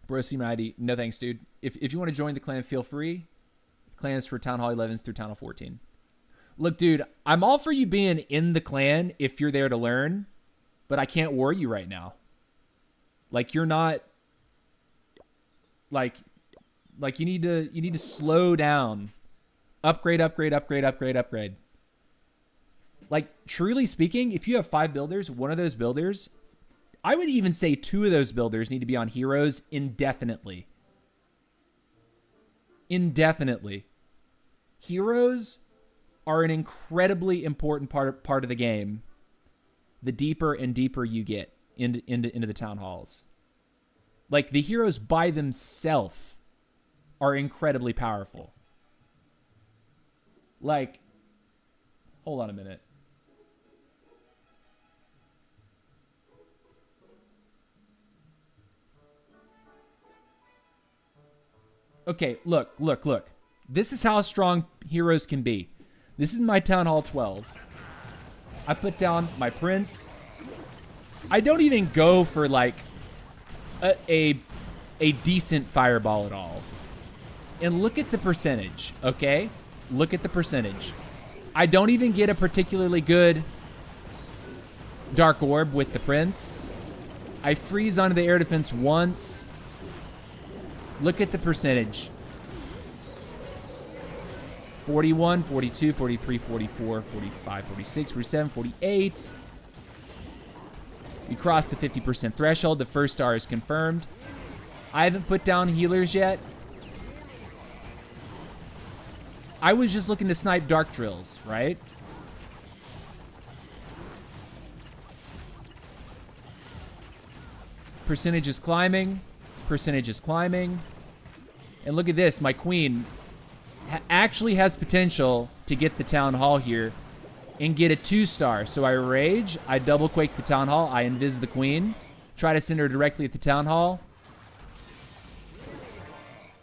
Bro, see my ID. No thanks, dude. If you want to join the clan, feel free. The clan is for Town Hall 11s through Town Hall 14. Look, dude, I'm all for you being in the clan if you're there to learn, but I can't war you right now. Like, you're not... Like you need to slow down. Upgrade, upgrade, upgrade, upgrade, upgrade. Like, truly speaking, if you have 5 builders, one of those builders... I would even say 2 of those builders need to be on heroes indefinitely. Indefinitely. Heroes are an incredibly important part of the game. The deeper and deeper you get into the town halls. Like, the heroes by themselves are incredibly powerful. Like, hold on a minute. Okay, look. This is how strong heroes can be. This is my Town Hall 12. I put down my prince. I don't even go for, like, a decent fireball at all. And look at the percentage, okay? Look at the percentage. I don't even get a particularly good Dark Orb with the prince. I freeze onto the air defense once. Look at the percentage. 41, 42, 43, 44, 45, 46, 47, 48. We crossed the 50% threshold. The first star is confirmed. I haven't put down healers yet. I was just looking to snipe dark drills, right? Percentage is climbing. Percentage is climbing. And look at this. My queen actually has potential to get the town hall here and get a 2-star. So I rage. I double quake the town hall. I invis the queen. Try to send her directly at the town hall.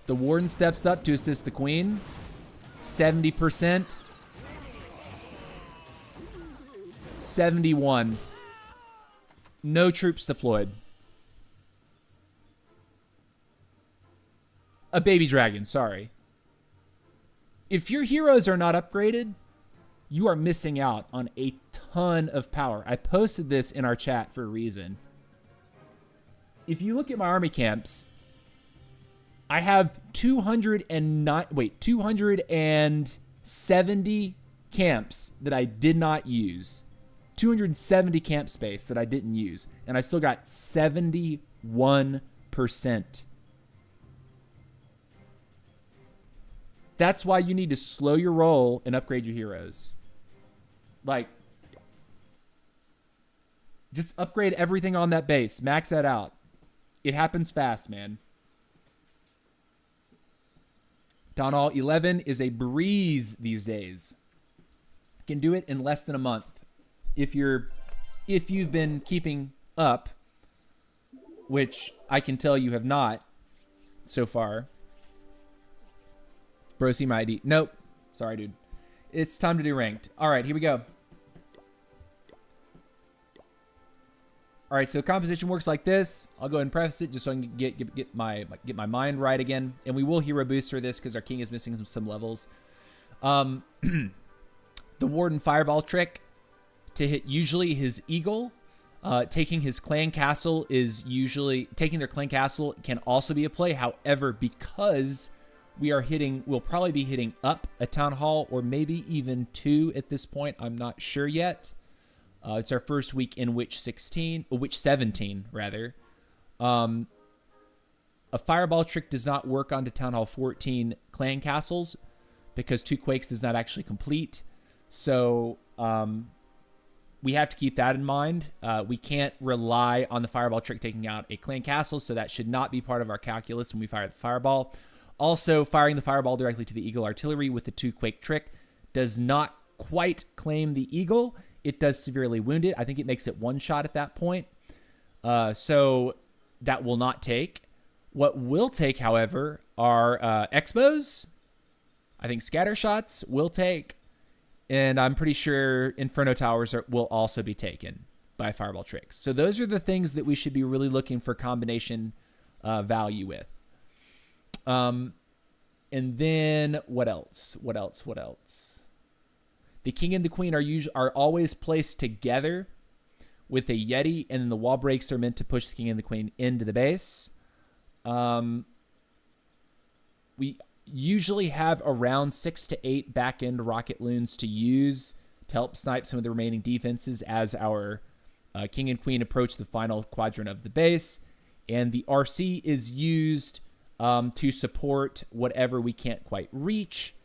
The warden steps up to assist the queen. 70%. 71. No troops deployed. A baby dragon, sorry. If your heroes are not upgraded, you are missing out on a ton of power. I posted this in our chat for a reason. If you look at my army camps, I have 270 camps that I did not use. 270 camp space that I didn't use. And I still got 71%. That's why you need to slow your roll and upgrade your heroes. Like, just upgrade everything on that base. Max that out. It happens fast, man. Town Hall 11 is a breeze these days. Can do it in less than a month. If you've been keeping up which I can tell you have not so far. Bro, see my ID. Nope. Sorry, dude. It's time to do ranked. All right, here we go. All right, so composition works like this. I'll go ahead and preface it just so I can get my mind right again. And we will hero boost for this because our king is missing some levels. The Warden Fireball trick to hit usually his eagle. Taking his clan castle is usually... Taking their clan castle can also be a play. However, because we'll probably be hitting up a town hall or maybe even 2 at this point. I'm not sure yet. It's our first week in Witch 17, rather. A Fireball trick does not work onto Town Hall 14 clan castles because 2 Quakes does not actually complete. So we have to keep that in mind. We can't rely on the Fireball trick taking out a clan castle, so that should not be part of our calculus when we fire the Fireball. Also, firing the Fireball directly to the Eagle Artillery with the 2 Quake trick does not quite claim the Eagle. It does severely wound it. I think it makes it 1 shot at that point. So that will not take. What will take, however, are Expos. I think Scatter Shots will take. And I'm pretty sure Inferno Towers will also be taken by Fireball tricks. So those are the things that we should be really looking for combination value with. And then what else? What else? The king and the queen are always placed together with a Yeti, and then the wall breaks are meant to push the king and the queen into the base. We usually have around 6 to 8 back-end rocket loons to use to help snipe some of the remaining defenses as our king and queen approach the final quadrant of the base. And the RC is used to support whatever we can't quite reach.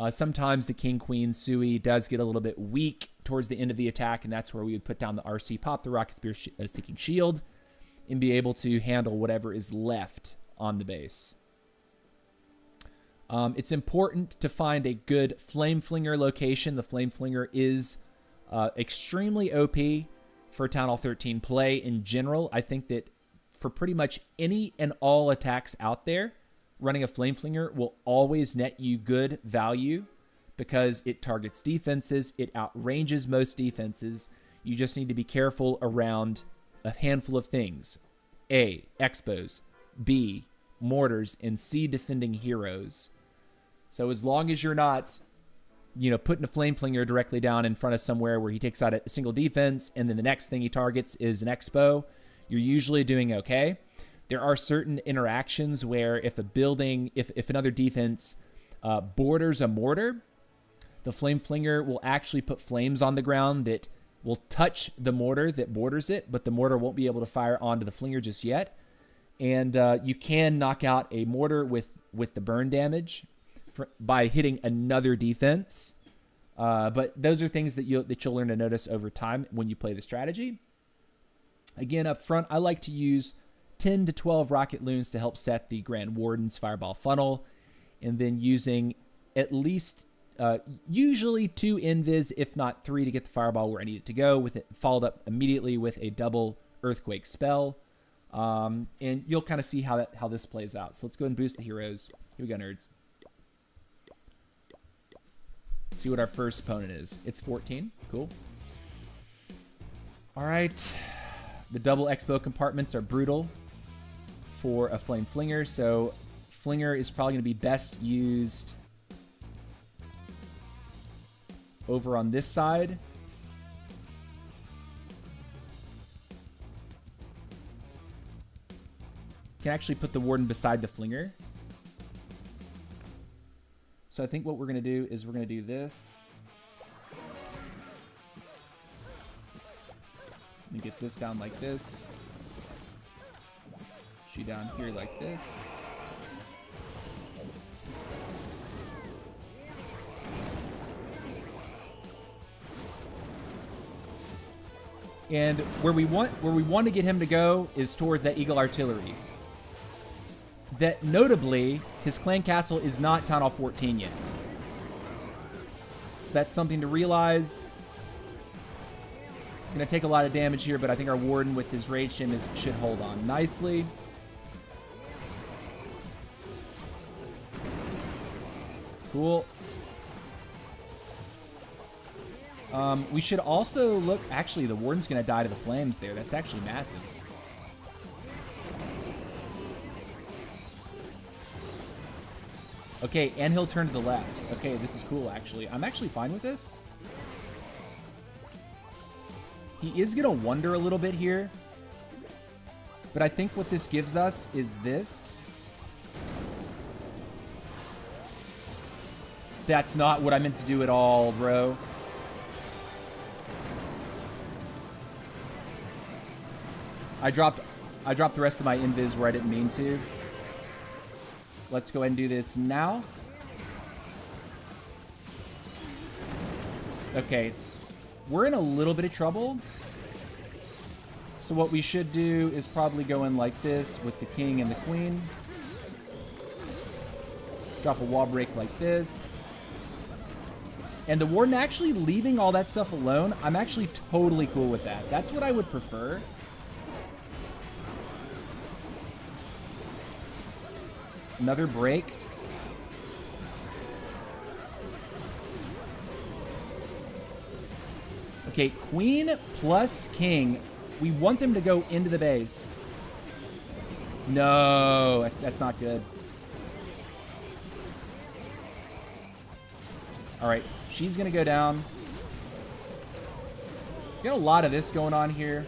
Sometimes the king-queen Sui does get a little bit weak towards the end of the attack, and that's where we would put down the RC, pop the Rocket Spear Seeking Shield, and be able to handle whatever is left on the base. It's important to find a good Flame Flinger location. The Flame Flinger is extremely OP for Town Hall 13 play in general. I think that for pretty much any and all attacks out there, running a Flame Flinger will always net you good value because it targets defenses. It outranges most defenses. You just need to be careful around a handful of things. A, Expos. B, mortars. And C, defending heroes. So as long as you're not, putting a Flame Flinger directly down in front of somewhere where he takes out a single defense and then the next thing he targets is an Expo, you're usually doing okay. There are certain interactions where if a building, if another defense borders a mortar, the Flame Flinger will actually put flames on the ground that will touch the mortar that borders it, but the mortar won't be able to fire onto the Flinger just yet. And you can knock out a mortar with the burn damage by hitting another defense. But those are things that you'll learn to notice over time when you play the strategy. Again, up front, I like to use 10 to 12 rocket loons to help set the Grand Warden's Fireball funnel, and then using at least usually 2 invis, if not 3, to get the Fireball where I need it to go, with it followed up immediately with a double Earthquake spell. And you'll kind of see how this plays out. So let's go ahead and boost the heroes. Here we go, nerds. Let's see what our first opponent is. It's 14. Cool. All right. The double Expo compartments are brutal for a Flame Flinger, so Flinger is probably going to be best used over on this side. You can actually put the Warden beside the Flinger. So I think what we're going to do is we're going to do this. Let me get this down like this. She down here like this. And where we want to get him to go is towards that Eagle Artillery. That notably, his clan castle is not Town Hall 14 yet. So that's something to realize. Gonna take a lot of damage here, but I think our Warden with his Rage Shim should hold on nicely. Cool. We should also look... Actually, the Warden's gonna die to the flames there. That's actually massive. Okay, and he'll turn to the left. Okay, this is cool, actually. I'm actually fine with this. He is going to wonder a little bit here. But I think what this gives us is this. That's not what I meant to do at all, bro. I dropped the rest of my invis where I didn't mean to. Let's go ahead and do this now. Okay. We're in a little bit of trouble. So what we should do is probably go in like this with the king and the queen. Drop a wall break like this. And the Warden actually leaving all that stuff alone, I'm actually totally cool with that. That's what I would prefer. Another break. Okay, queen plus king. We want them to go into the base. No, that's not good. All right, she's gonna go down. Got a lot of this going on here.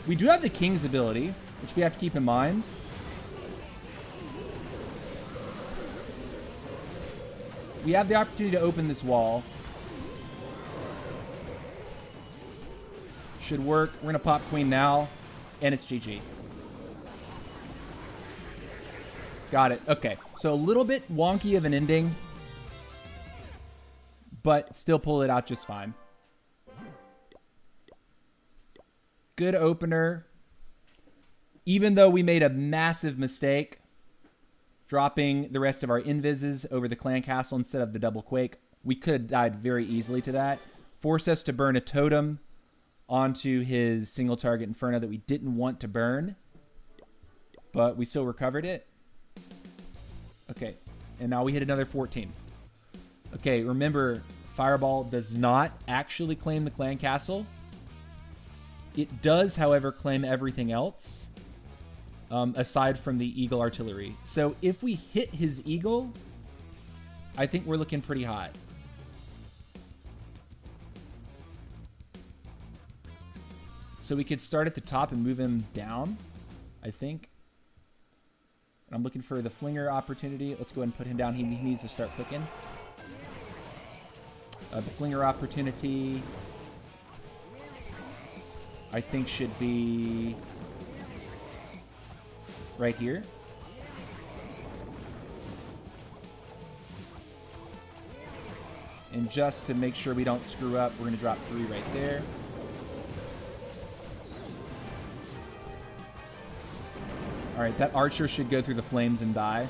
We do have the king's ability, which we have to keep in mind. We have the opportunity to open this wall. Should work. We're going to pop queen now, and it's GG. Got it. Okay. So a little bit wonky of an ending, but still pull it out just fine. Good opener. Even though we made a massive mistake dropping the rest of our invises over the clan castle instead of the double quake, we could have died very easily to that. Force us to burn a totem onto his single target inferno that we didn't want to burn, but we still recovered it. Okay, and now we hit another 14. Okay, remember, Fireball does not actually claim the clan castle. It does, however, claim everything else. Aside from the Eagle artillery. So if we hit his Eagle, I think we're looking pretty hot. So we could start at the top and move him down, I think. And I'm looking for the flinger opportunity. Let's go ahead and put him down. He needs to start cooking. The flinger opportunity, I think, should be right here. And just to make sure we don't screw up, we're going to drop 3 right there. All right, that archer should go through the flames and die.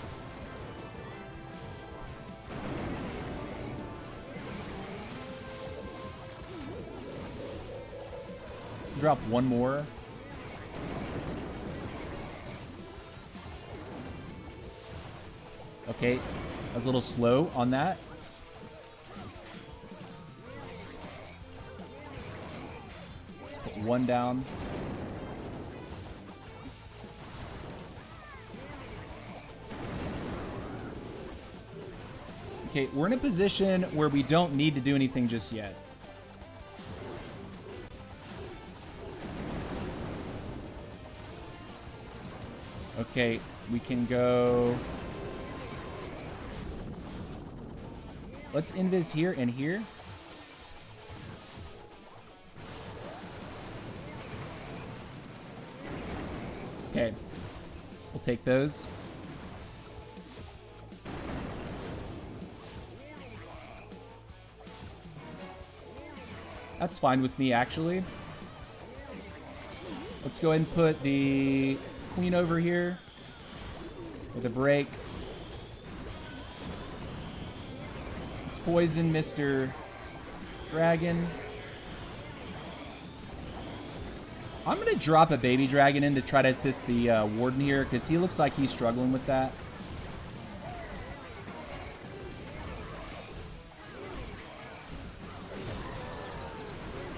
Drop 1 more. Okay, I was a little slow on that. Put 1 down. Okay, we're in a position where we don't need to do anything just yet. Okay, we can go... Let's invis here and here. Okay. We'll take those. That's fine with me, actually. Let's go ahead and put the queen over here with a break. Let's poison Mr. Dragon. I'm going to drop a baby dragon in to try to assist the warden here, because he looks like he's struggling with that.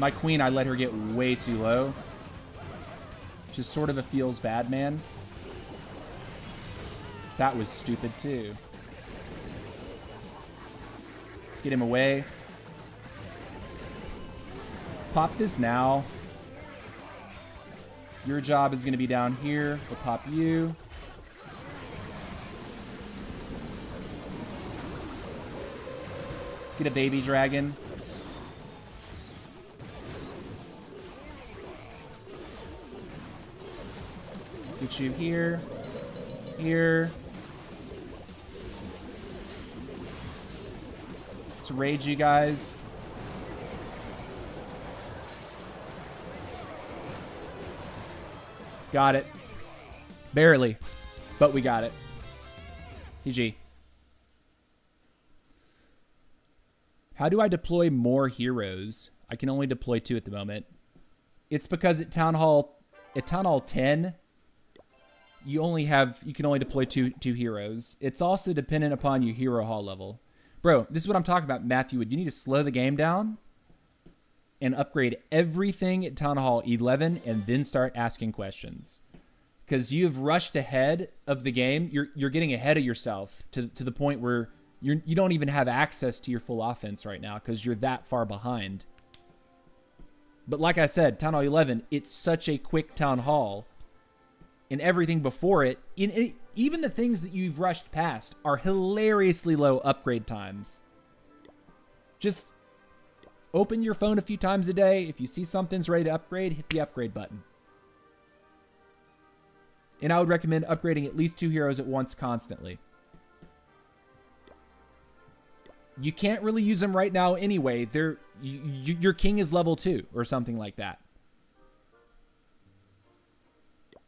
My queen, I let her get way too low. Just sort of a feels bad, man. That was stupid, too. Let's get him away. Pop this now. Your job is going to be down here. We'll pop you. Get a baby dragon. Get you here. Here. Let's rage you guys. Got it. Barely. But we got it. GG. How do I deploy more heroes? I can only deploy 2 at the moment. It's because at Town Hall 10, you can only deploy two heroes. It's also dependent upon your hero hall level. Bro, this is what I'm talking about, Matthew Wood. You need to slow the game down and upgrade everything at Town Hall 11 and then start asking questions. Because you've rushed ahead of the game. You're getting ahead of yourself to the point where you don't even have access to your full offense right now because you're that far behind. But like I said, Town Hall 11, it's such a quick Town Hall. And everything before it, even the things that you've rushed past, are hilariously low upgrade times. Just open your phone a few times a day. If you see something's ready to upgrade, hit the upgrade button. And I would recommend upgrading at least 2 heroes at once constantly. You can't really use them right now anyway. Your king is level 2 or something like that.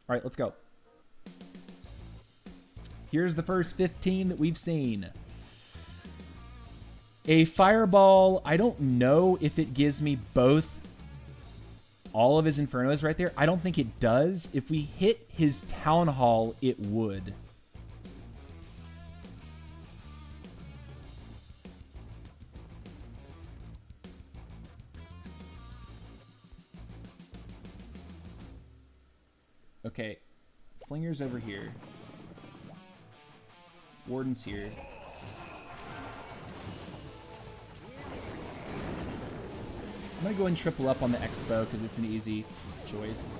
All right, let's go. Here's the first 15 that we've seen. A fireball, I don't know if it gives me both all of his Infernos right there. I don't think it does. If we hit his Town Hall, it would. Okay, Flinger's over here. Warden's here. I'm gonna go and triple up on the Expo because it's an easy choice.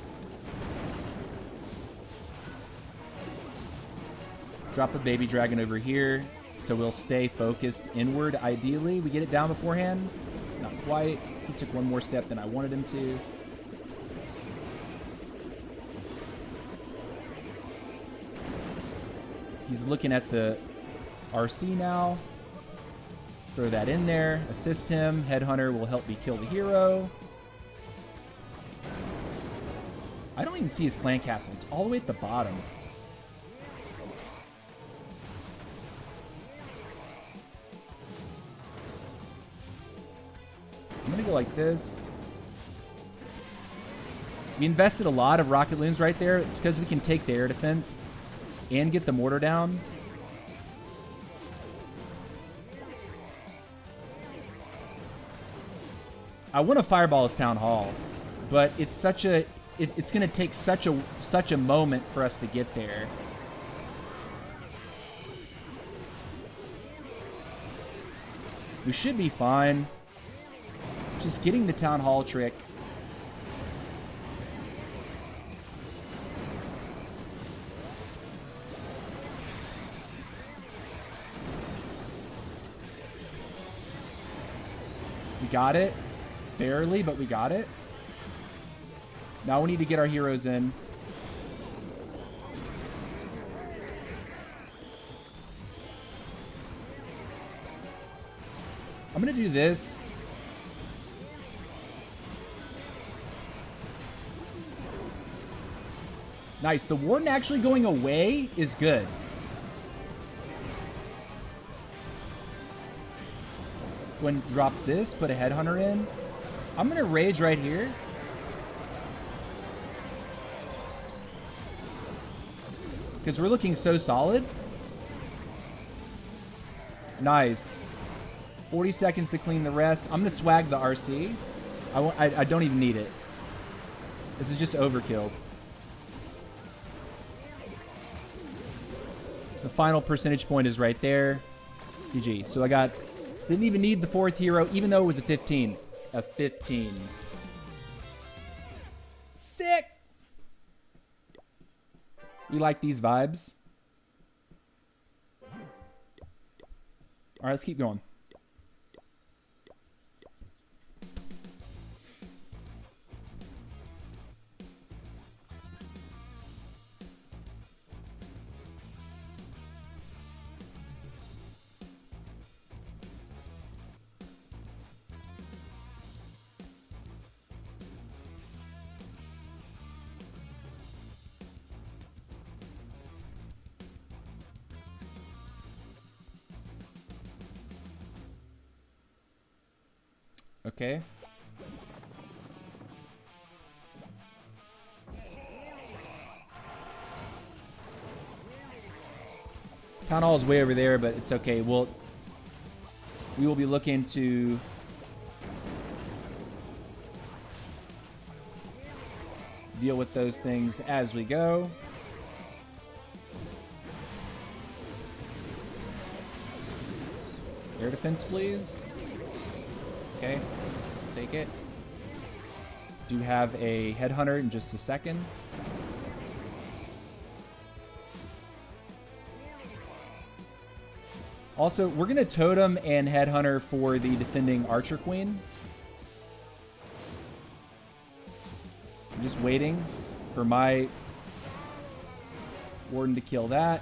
Drop a baby dragon over here, so we'll stay focused inward. Ideally, we get it down beforehand. Not quite. He took one more step than I wanted him to. He's looking at the RC now. Throw that in there. Assist him. Headhunter will help me kill the hero. I don't even see his clan castle. It's all the way at the bottom. I'm going to go like this. We invested a lot of rocket loons right there. It's because we can take the air defense and get the mortar down. I want to fireball his Town Hall, but it's such a it's going to take such a moment for us to get there. We should be fine. Just getting the Town Hall trick. We got it. Barely, but we got it. Now we need to get our heroes in. I'm going to do this. Nice. The Warden actually going away is good. Go and drop this, put a Headhunter in. I'm going to rage right here. Because we're looking so solid. Nice. 40 seconds to clean the rest. I'm going to swag the RC. I don't even need it. This is just overkill. The final percentage point is right there. GG. So I got... Didn't even need the 4th hero, even though it was a 15. A 15. Sick! We like these vibes. Alright, let's keep going. Okay. Town Hall is way over there, but it's okay. We will be looking to deal with those things as we go. Air defense, please. Okay, take it. Do have a Headhunter in just a second. Also, we're going to Totem and Headhunter for the defending Archer Queen. I'm just waiting for my Warden to kill that.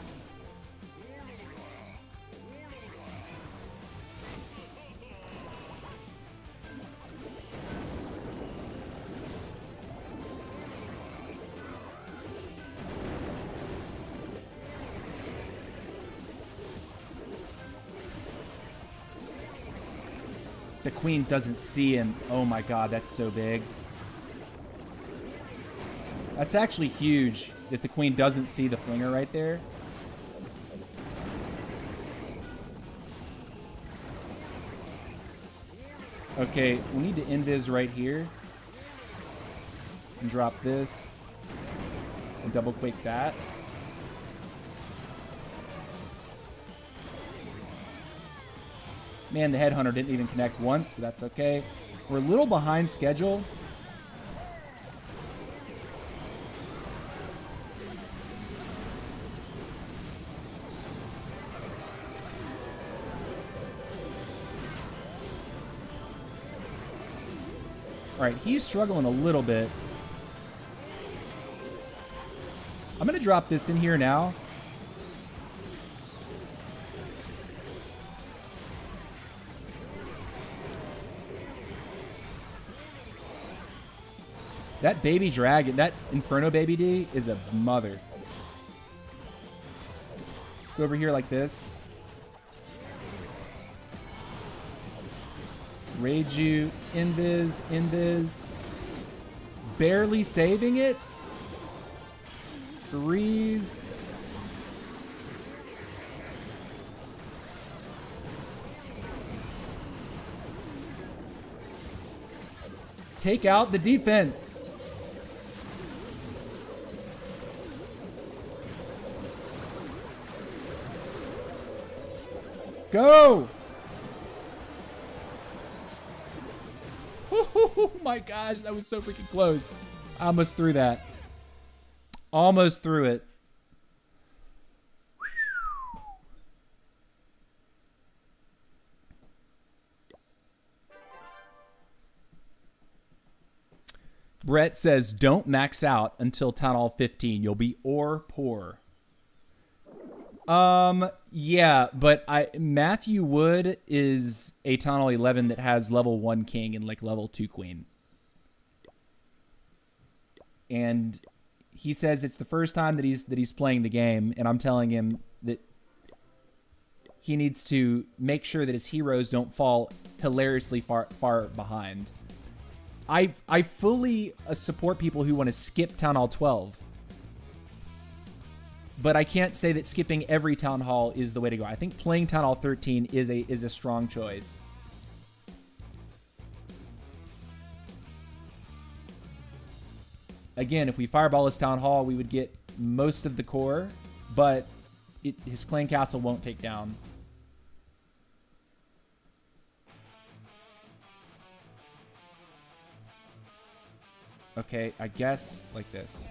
The Queen doesn't see him. Oh my god, that's so big. That's actually huge that the Queen doesn't see the Flinger right there. Okay, we need to invis right here. And drop this. And double quake that. Man, the Headhunter didn't even connect once, but that's okay. We're a little behind schedule. All right, he's struggling a little bit. I'm going to drop this in here now. That baby dragon, that Inferno Baby D is a mother. Go over here like this. Rage you, invis. Barely saving it. Freeze. Take out the defense. Go! Oh my gosh, that was so freaking close. I almost threw that. Almost threw it. Brett says, don't max out until Town Hall 15. You'll be ore poor. Yeah, but Matthew Wood is a Town Hall 11 that has level 1 king and like level 2 queen. And he says it's the first time that he's playing the game, and I'm telling him that he needs to make sure that his heroes don't fall hilariously far behind. I fully support people who want to skip Town Hall 12. But I can't say that skipping every Town Hall is the way to go. I think playing Town Hall 13 is a strong choice. Again, if we fireball his Town Hall, we would get most of the core, but his clan castle won't take down. Okay, I guess like this.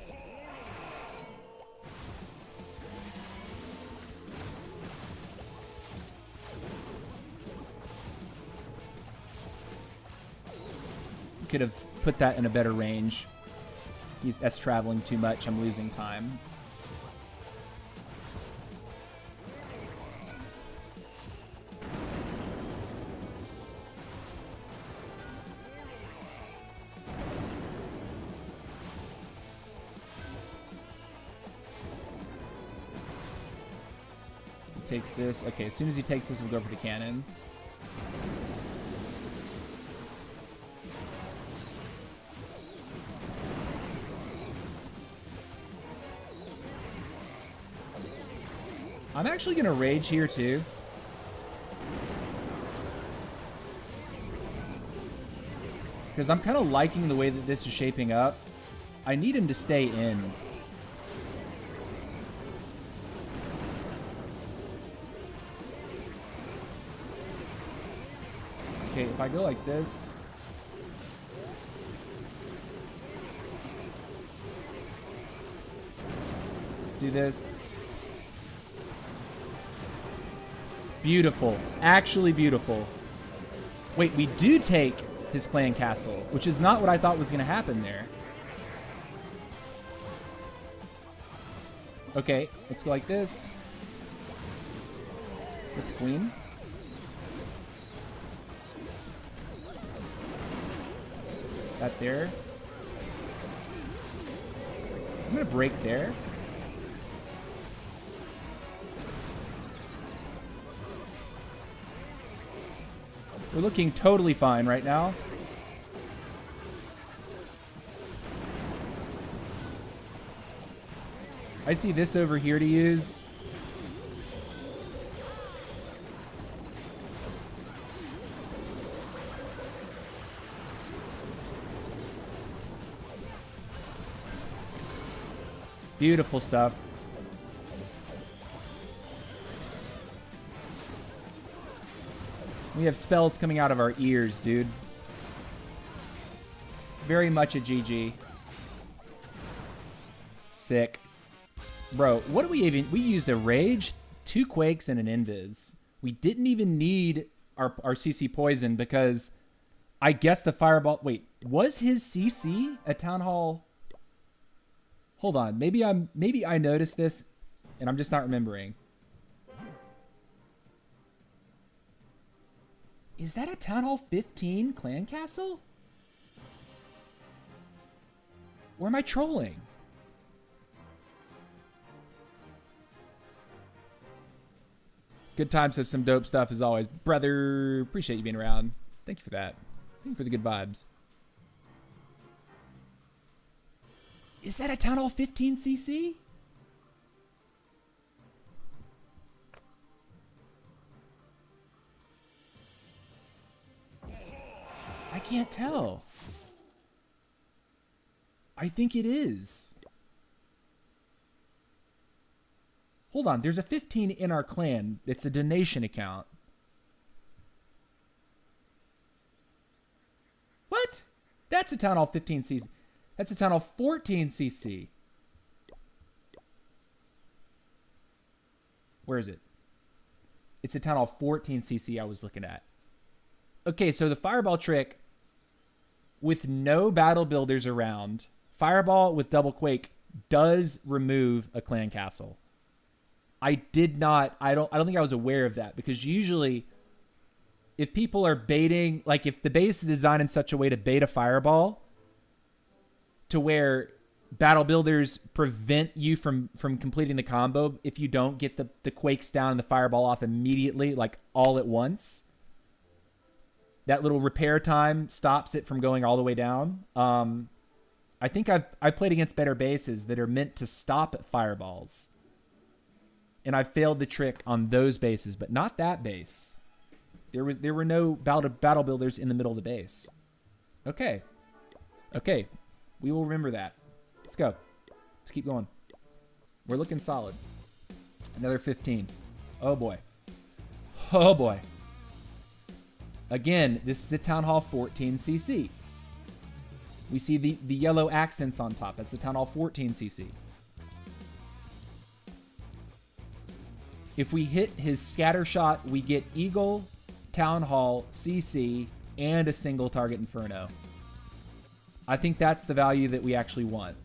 Could have put that in a better range. That's traveling too much. I'm losing time. He takes this. Okay, as soon as he takes this, we'll go for the cannon. I'm actually going to rage here, too. Because I'm kind of liking the way that this is shaping up. I need him to stay in. Okay, if I go like this... Let's do this. Beautiful. Actually beautiful. Wait, we do take his clan castle, which is not what I thought was going to happen there. Okay, let's go like this. With the queen. That there. I'm going to break there. We're looking totally fine right now. I see this over here to use. Beautiful stuff. We have spells coming out of our ears, dude. Very much a GG. Sick. Bro, what do we even... We used a Rage, 2 Quakes, and an Invis. We didn't even need our CC Poison because I guess the Fireball... Wait, was his CC at Town Hall... Hold on. Maybe I noticed this and I'm just not remembering. Is that a Town Hall 15 clan castle? Or am I trolling? Good time says some dope stuff as always. Brother, appreciate you being around. Thank you for that. Thank you for the good vibes. Is that a Town Hall 15 CC? I can't tell. I think it is. Hold on, there's a 15 in our clan. It's a donation account. What? That's a Town Hall 15 CC. That's a Town Hall 14 CC. Where is it? It's a Town Hall 14 CC I was looking at. Okay, so the Fireball trick with no battle builders around, Fireball with Double Quake does remove a clan castle. I don't think I was aware of that because usually if people are baiting, like if the base is designed in such a way to bait a Fireball to where battle builders prevent you from completing the combo if you don't get the quakes down and the fireball off immediately, like all at once. That little repair time stops it from going all the way down. I think I've played against better bases that are meant to stop at fireballs. And I've failed the trick on those bases, but not that base. There were no battle builders in the middle of the base. Okay. Okay. We will remember that. Let's go. Let's keep going. We're looking solid. Another 15. Oh boy. Oh boy. Again, this is a Town Hall 14cc. We see the yellow accents on top. That's the Town Hall 14cc. If we hit his scatter shot, we get Eagle, Town Hall, CC, and a single target Inferno. I think that's the value that we actually want.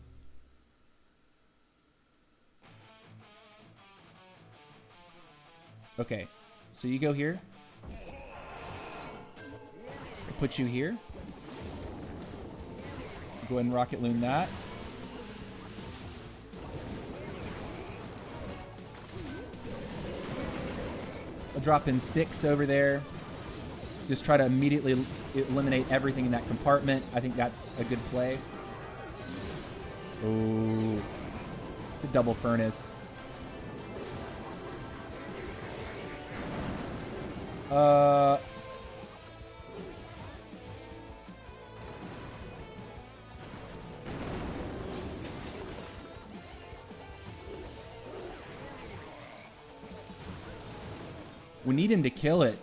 Okay, so you go here. I'll put you here. Go ahead and rocket loom that. I'll drop in 6 over there. Just try to immediately eliminate everything in that compartment. I think that's a good play. Oh, it's a double furnace. We need him to kill it.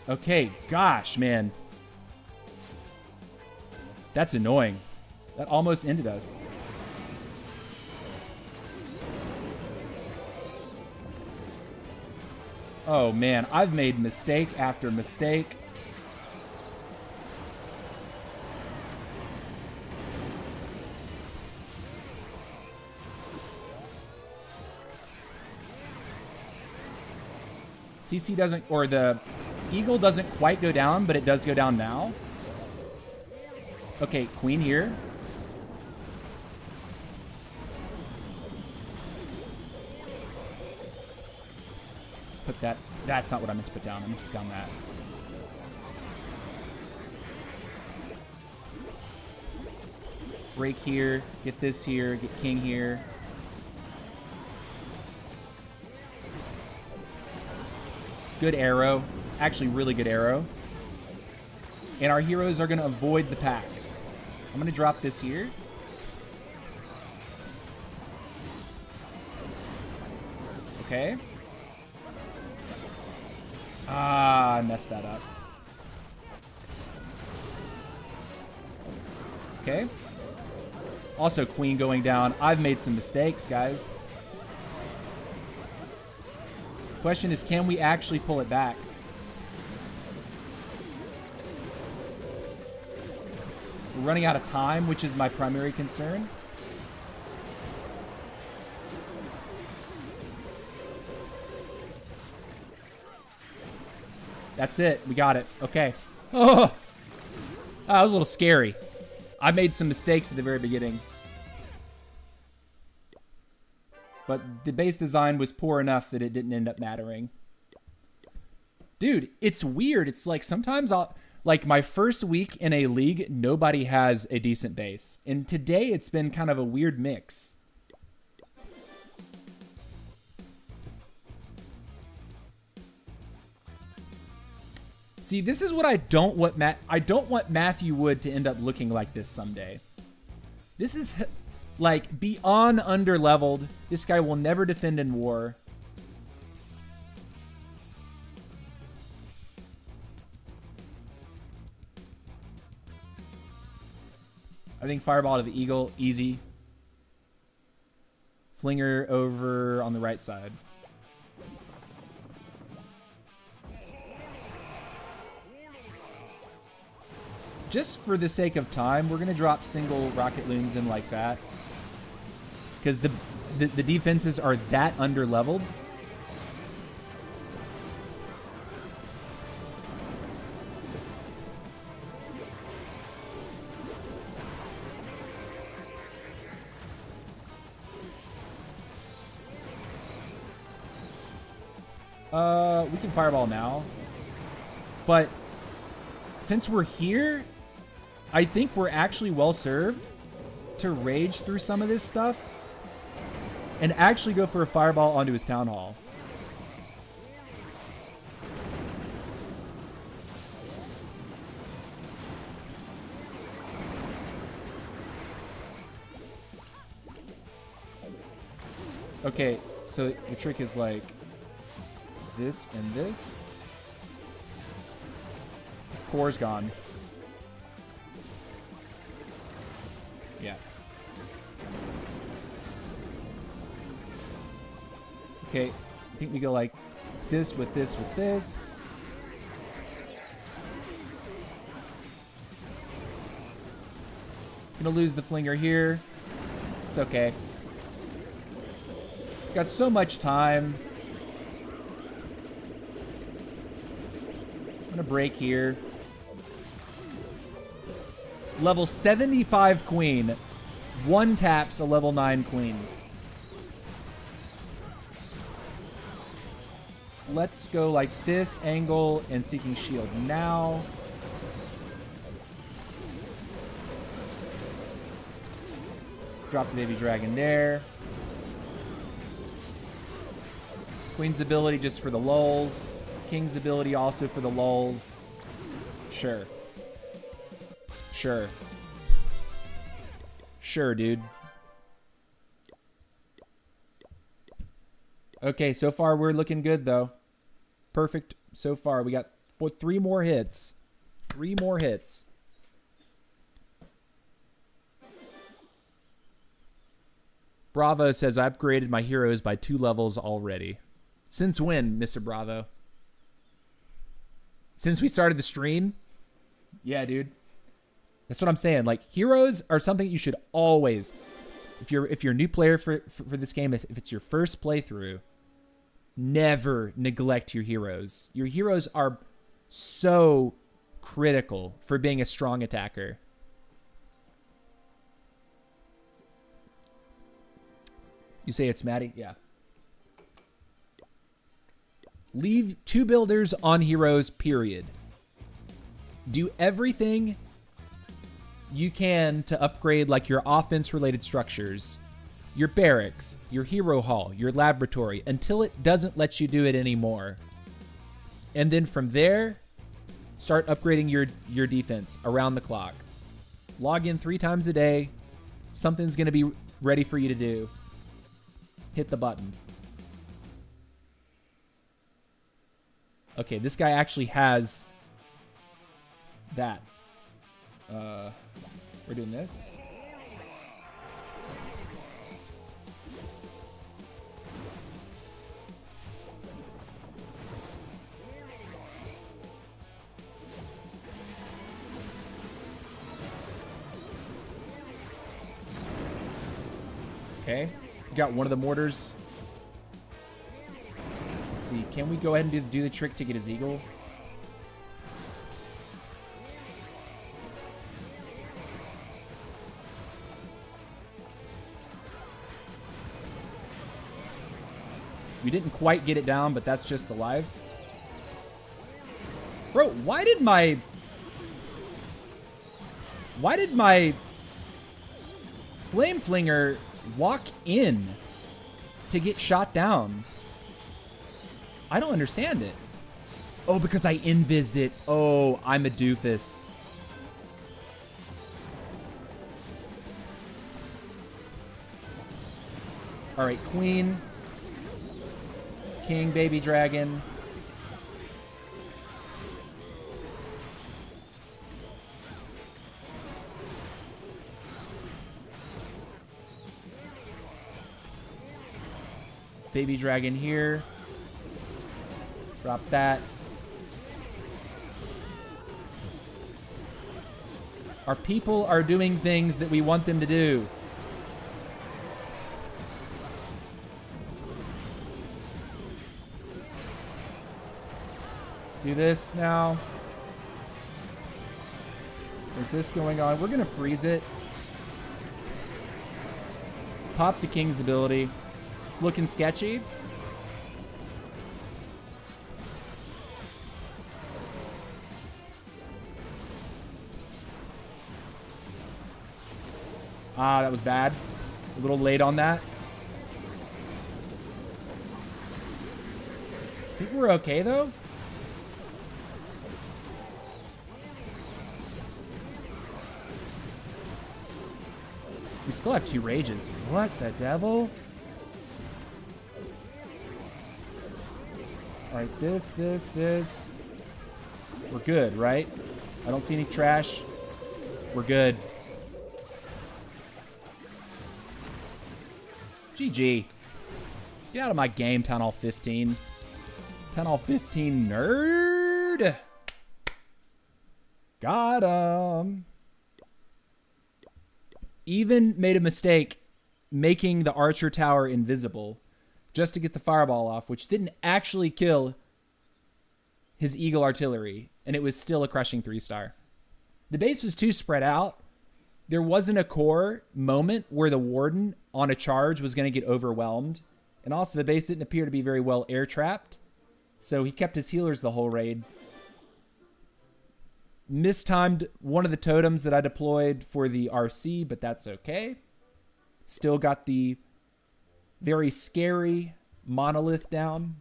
Okay, gosh, man. That's annoying. That almost ended us. Oh, man. I've made mistake after mistake. CC doesn't, or the Eagle doesn't quite go down, but it does go down now. Okay, Queen here. Put that, that's not what I meant to put down. I meant to put down that. Break here, get this here, get King here. Good arrow. Actually, really good arrow. And our heroes are going to avoid the pack. I'm going to drop this here. Okay. Ah, I messed that up. Okay. Also, Queen going down. I've made some mistakes, guys. Question is, can we actually pull it back? We're running out of time, which is my primary concern. That's it. We got it. Okay. Oh, that was a little scary. I made some mistakes at the very beginning. But the base design was poor enough that it didn't end up mattering. Dude, it's weird. It's like sometimes like my first week in a league, nobody has a decent base. And today it's been kind of a weird mix. See, this is what I don't want. I don't want Matthew Wood to end up looking like this someday. This is like beyond under-leveled. This guy will never defend in war. I think Fireball to the Eagle, easy. Flinger over on the right side. Just for the sake of time, we're going to drop single rocket loons in like that. Because the defenses are that under-leveled. We can fireball now. But since we're here, I think we're actually well served to rage through some of this stuff and actually go for a fireball onto his town hall. Okay, so the trick is like this and this. Core's gone. Yeah. Okay, I think we go like this with this with this. Gonna lose the flinger here. It's okay. Got so much time. I'm gonna break here. Level 75 queen. One taps a level 9 queen. Let's go like this angle and Seeking Shield now. Drop the baby dragon there. Queen's ability just for the lulz. King's ability also for the lulz. Sure. Sure. Sure, dude. Okay, so far we're looking good, though. Perfect so far. We got 3 more hits. 3 more hits. Bravo says, I upgraded my heroes by 2 levels already. Since when, Mr. Bravo? Since we started the stream? Yeah, dude. That's what I'm saying. Like, heroes are something you should always, if you're a new player for this game, if it's your first playthrough, never neglect your heroes. Your heroes are so critical for being a strong attacker. You say it's Maddie? Yeah. Leave 2 builders on heroes, period. Do everything you can to upgrade like your offense-related structures, your barracks, your hero hall, your laboratory, until it doesn't let you do it anymore. And then from there, start upgrading your defense around the clock. Log in 3 times a day. Something's going to be ready for you to do. Hit the button. Okay, this guy actually has that. We're doing this. Okay, we got one of the mortars. Let's see, can we go ahead and do the trick to get his eagle? We didn't quite get it down, but that's just the life. Bro, why did my flame flinger walk in to get shot down? I don't understand it. Oh, because I invised it. Oh, I'm a doofus. All right, queen. King, baby dragon. Baby dragon here. Drop that. Our people are doing things that we want them to do. Do this now. There's this going on. We're going to freeze it. Pop the king's ability. It's looking sketchy. Ah, that was bad. A little late on that. I think we're okay, though. We still have 2 rages. What the devil? Alright, this. We're good, right? I don't see any trash. We're good. GG. Get out of my game, Town Hall 15. Town Hall 15, nerd. Got him. Even made a mistake making the Archer Tower invisible just to get the fireball off, which didn't actually kill his Eagle Artillery, and it was still a crushing 3-star. The base was too spread out. There wasn't a core moment where the Warden on a charge was going to get overwhelmed. And also the base didn't appear to be very well air-trapped. So he kept his healers the whole raid. Mistimed one of the totems that I deployed for the RC, but that's okay. Still got the very scary monolith down.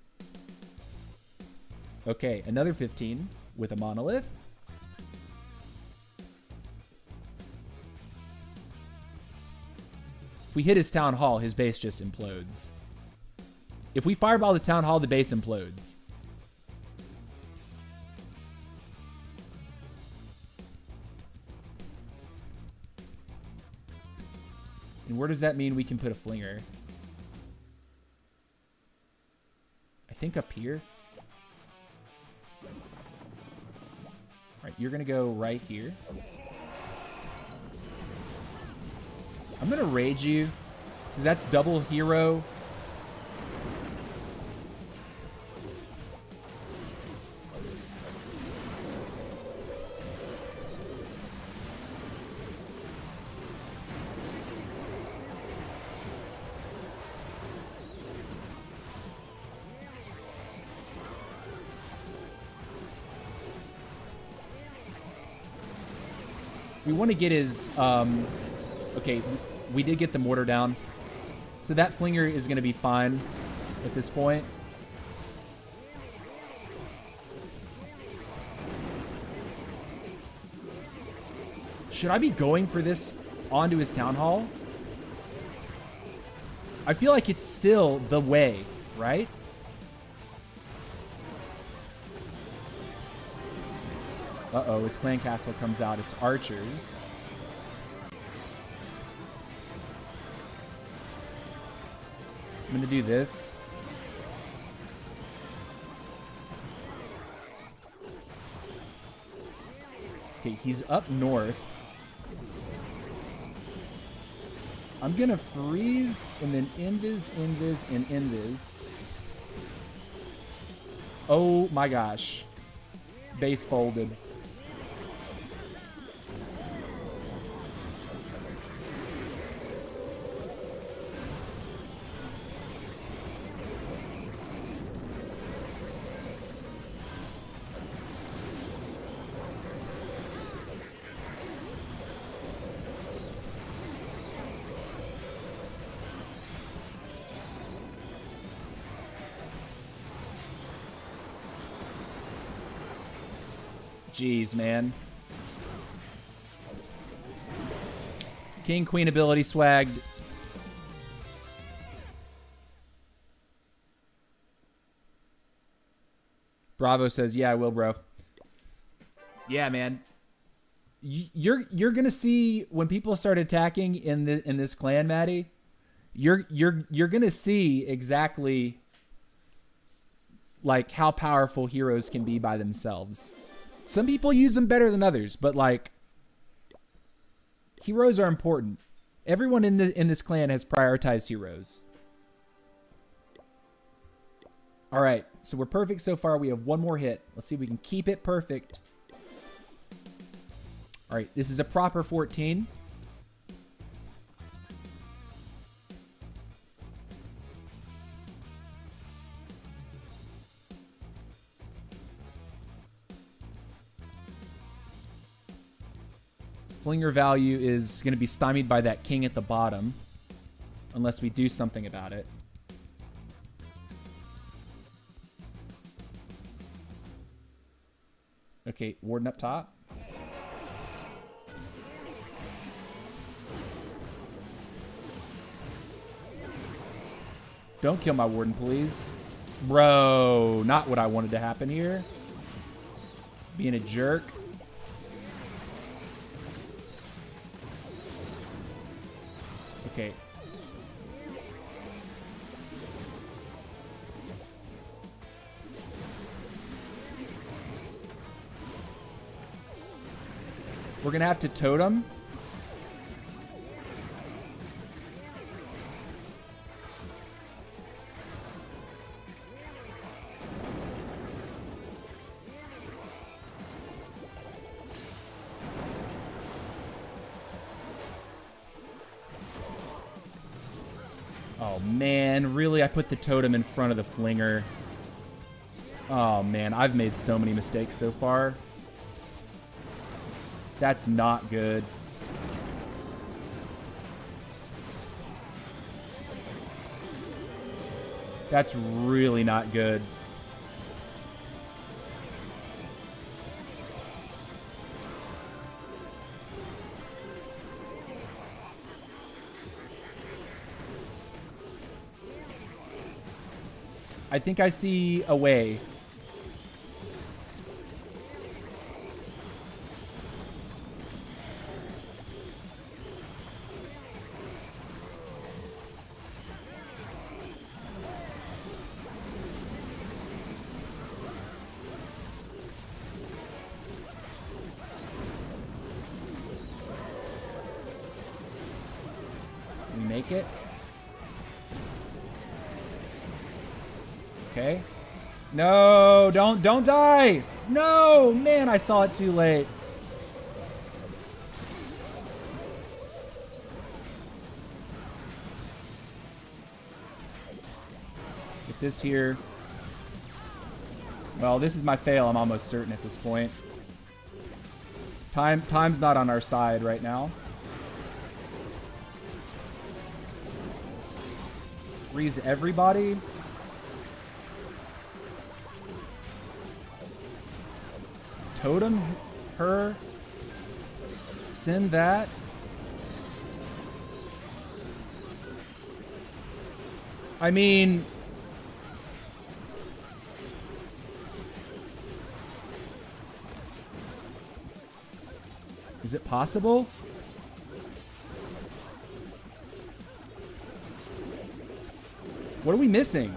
Okay, another 15 with a monolith. If we hit his town hall, his base just implodes. If we fireball the town hall, the base implodes. And where does that mean we can put a flinger? I think up here. All right, you're going to go right here. I'm going to rage you, because that's double hero. We want to get his, okay, we did get the mortar down. So that flinger is going to be fine at this point. Should I be going for this onto his town hall? I feel like it's still the way, right? Uh-oh, his clan castle comes out. It's archers. I'm going to do this. Okay, he's up north. I'm going to freeze and then invis, and invis. Oh my gosh. Base folded. Jeez, man. King, Queen ability swagged. Bravo says, yeah, I will, bro. Yeah, man. You're gonna see when people start attacking in this clan, Maddie. You're gonna see exactly like how powerful heroes can be by themselves. Some people use them better than others, but like heroes are important. Everyone in this clan has prioritized heroes. All right, so we're perfect so far. We have one more hit. Let's see if we can keep it perfect. All right, this is a proper 14. Flinger value is going to be stymied by that king at the bottom. Unless we do something about it. Okay, Warden up top. Don't kill my Warden, please. Bro, not what I wanted to happen here. Being a jerk. Okay. We're gonna have to totem. Oh man, really? I put the totem in front of the Flinger. Oh man, I've made so many mistakes so far. That's not good. That's really not good. I think I see a way. We make it. Okay. No, don't die. No, man, I saw it too late. Get this here. Well, this is my fail. I'm almost certain at this point. Time's not on our side right now. Freeze everybody. Totem her. Send that. I mean, is it possible? What are we missing?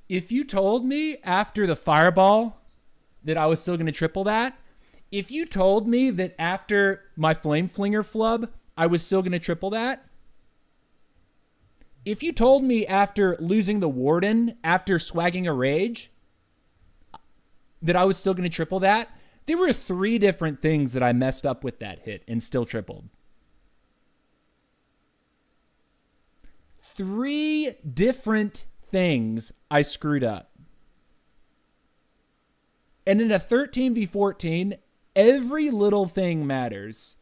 If you told me after the fireball that I was still going to triple that, if you told me that after my Flame Flinger flub, I was still going to triple that, if you told me after losing the Warden, after swagging a Rage, that I was still going to triple that, there were 3 different things that I messed up with that hit and still tripled. 3 different things I screwed up. And in a 13v14, every little thing matters.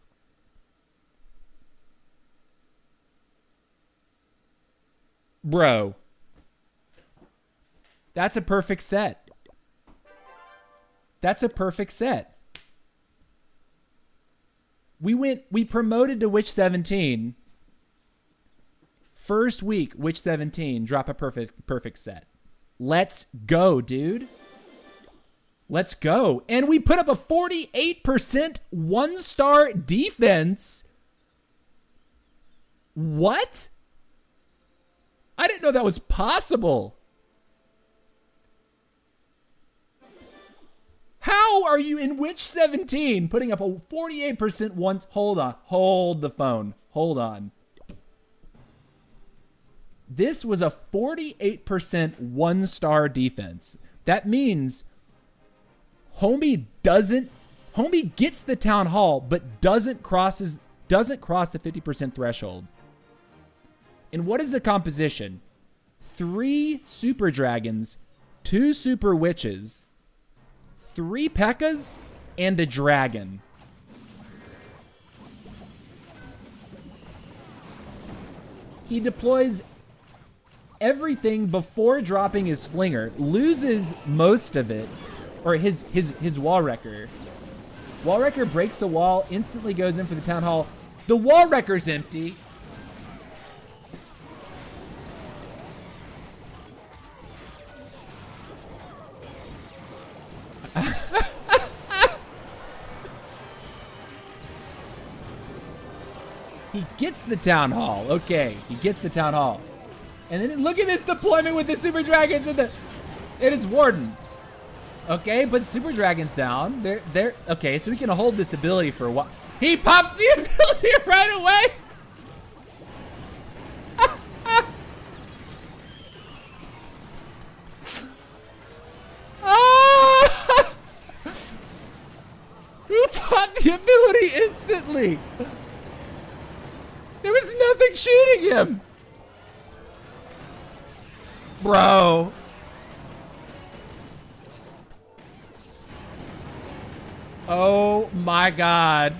Bro, that's a perfect set. That's a perfect set. We promoted to Witch 17. First week, Witch 17, drop a perfect set. Let's go, dude. Let's go. And we put up a 48% 1-star defense. What? I didn't know that was possible. How are you in Witch 17 putting up a 48% once? Hold on. Hold the phone. Hold on. This was a 48% 1-star defense. That means Homie gets the Town Hall, but doesn't cross the 50% threshold. And what is the composition? 3 Super Dragons, 2 Super Witches, 3 P.E.K.K.A.s, and a Dragon. He deploys everything before dropping his Flinger, loses most of it, or his Wall Wrecker. Wall Wrecker breaks the wall, instantly goes in for the Town Hall. The Wall Wrecker's empty. He gets the Town Hall. Okay, he gets the Town Hall. And then look at this deployment with the Super Dragons and it is Warden. Okay, but Super Dragon's down. They're okay, so we can hold this ability for a while. He pops the ability right away. He popped the ability instantly. There was nothing shooting him. Bro. Oh my God.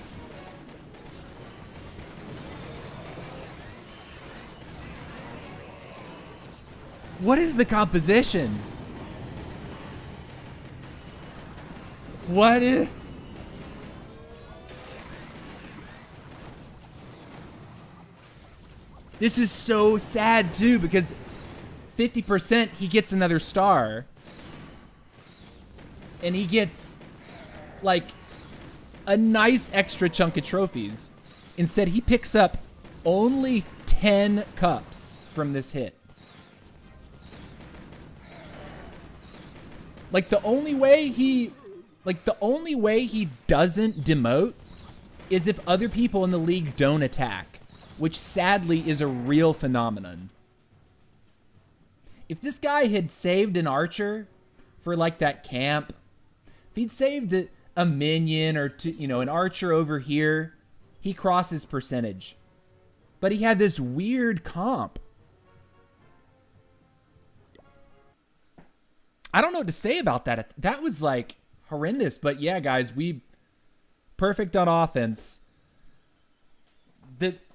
What is the composition? What is... This is so sad too, because 50% he gets another star. And he gets like a nice extra chunk of trophies. Instead, he picks up only 10 cups from this hit. Like the only way he doesn't demote is if other people in the league don't attack, which sadly is a real phenomenon. If this guy had saved an archer for like that camp, if he'd saved a minion or two, you know, an archer over here, he crosses percentage. But he had this weird comp. I don't know what to say about that. That was like horrendous. But yeah, guys, we perfect on offense.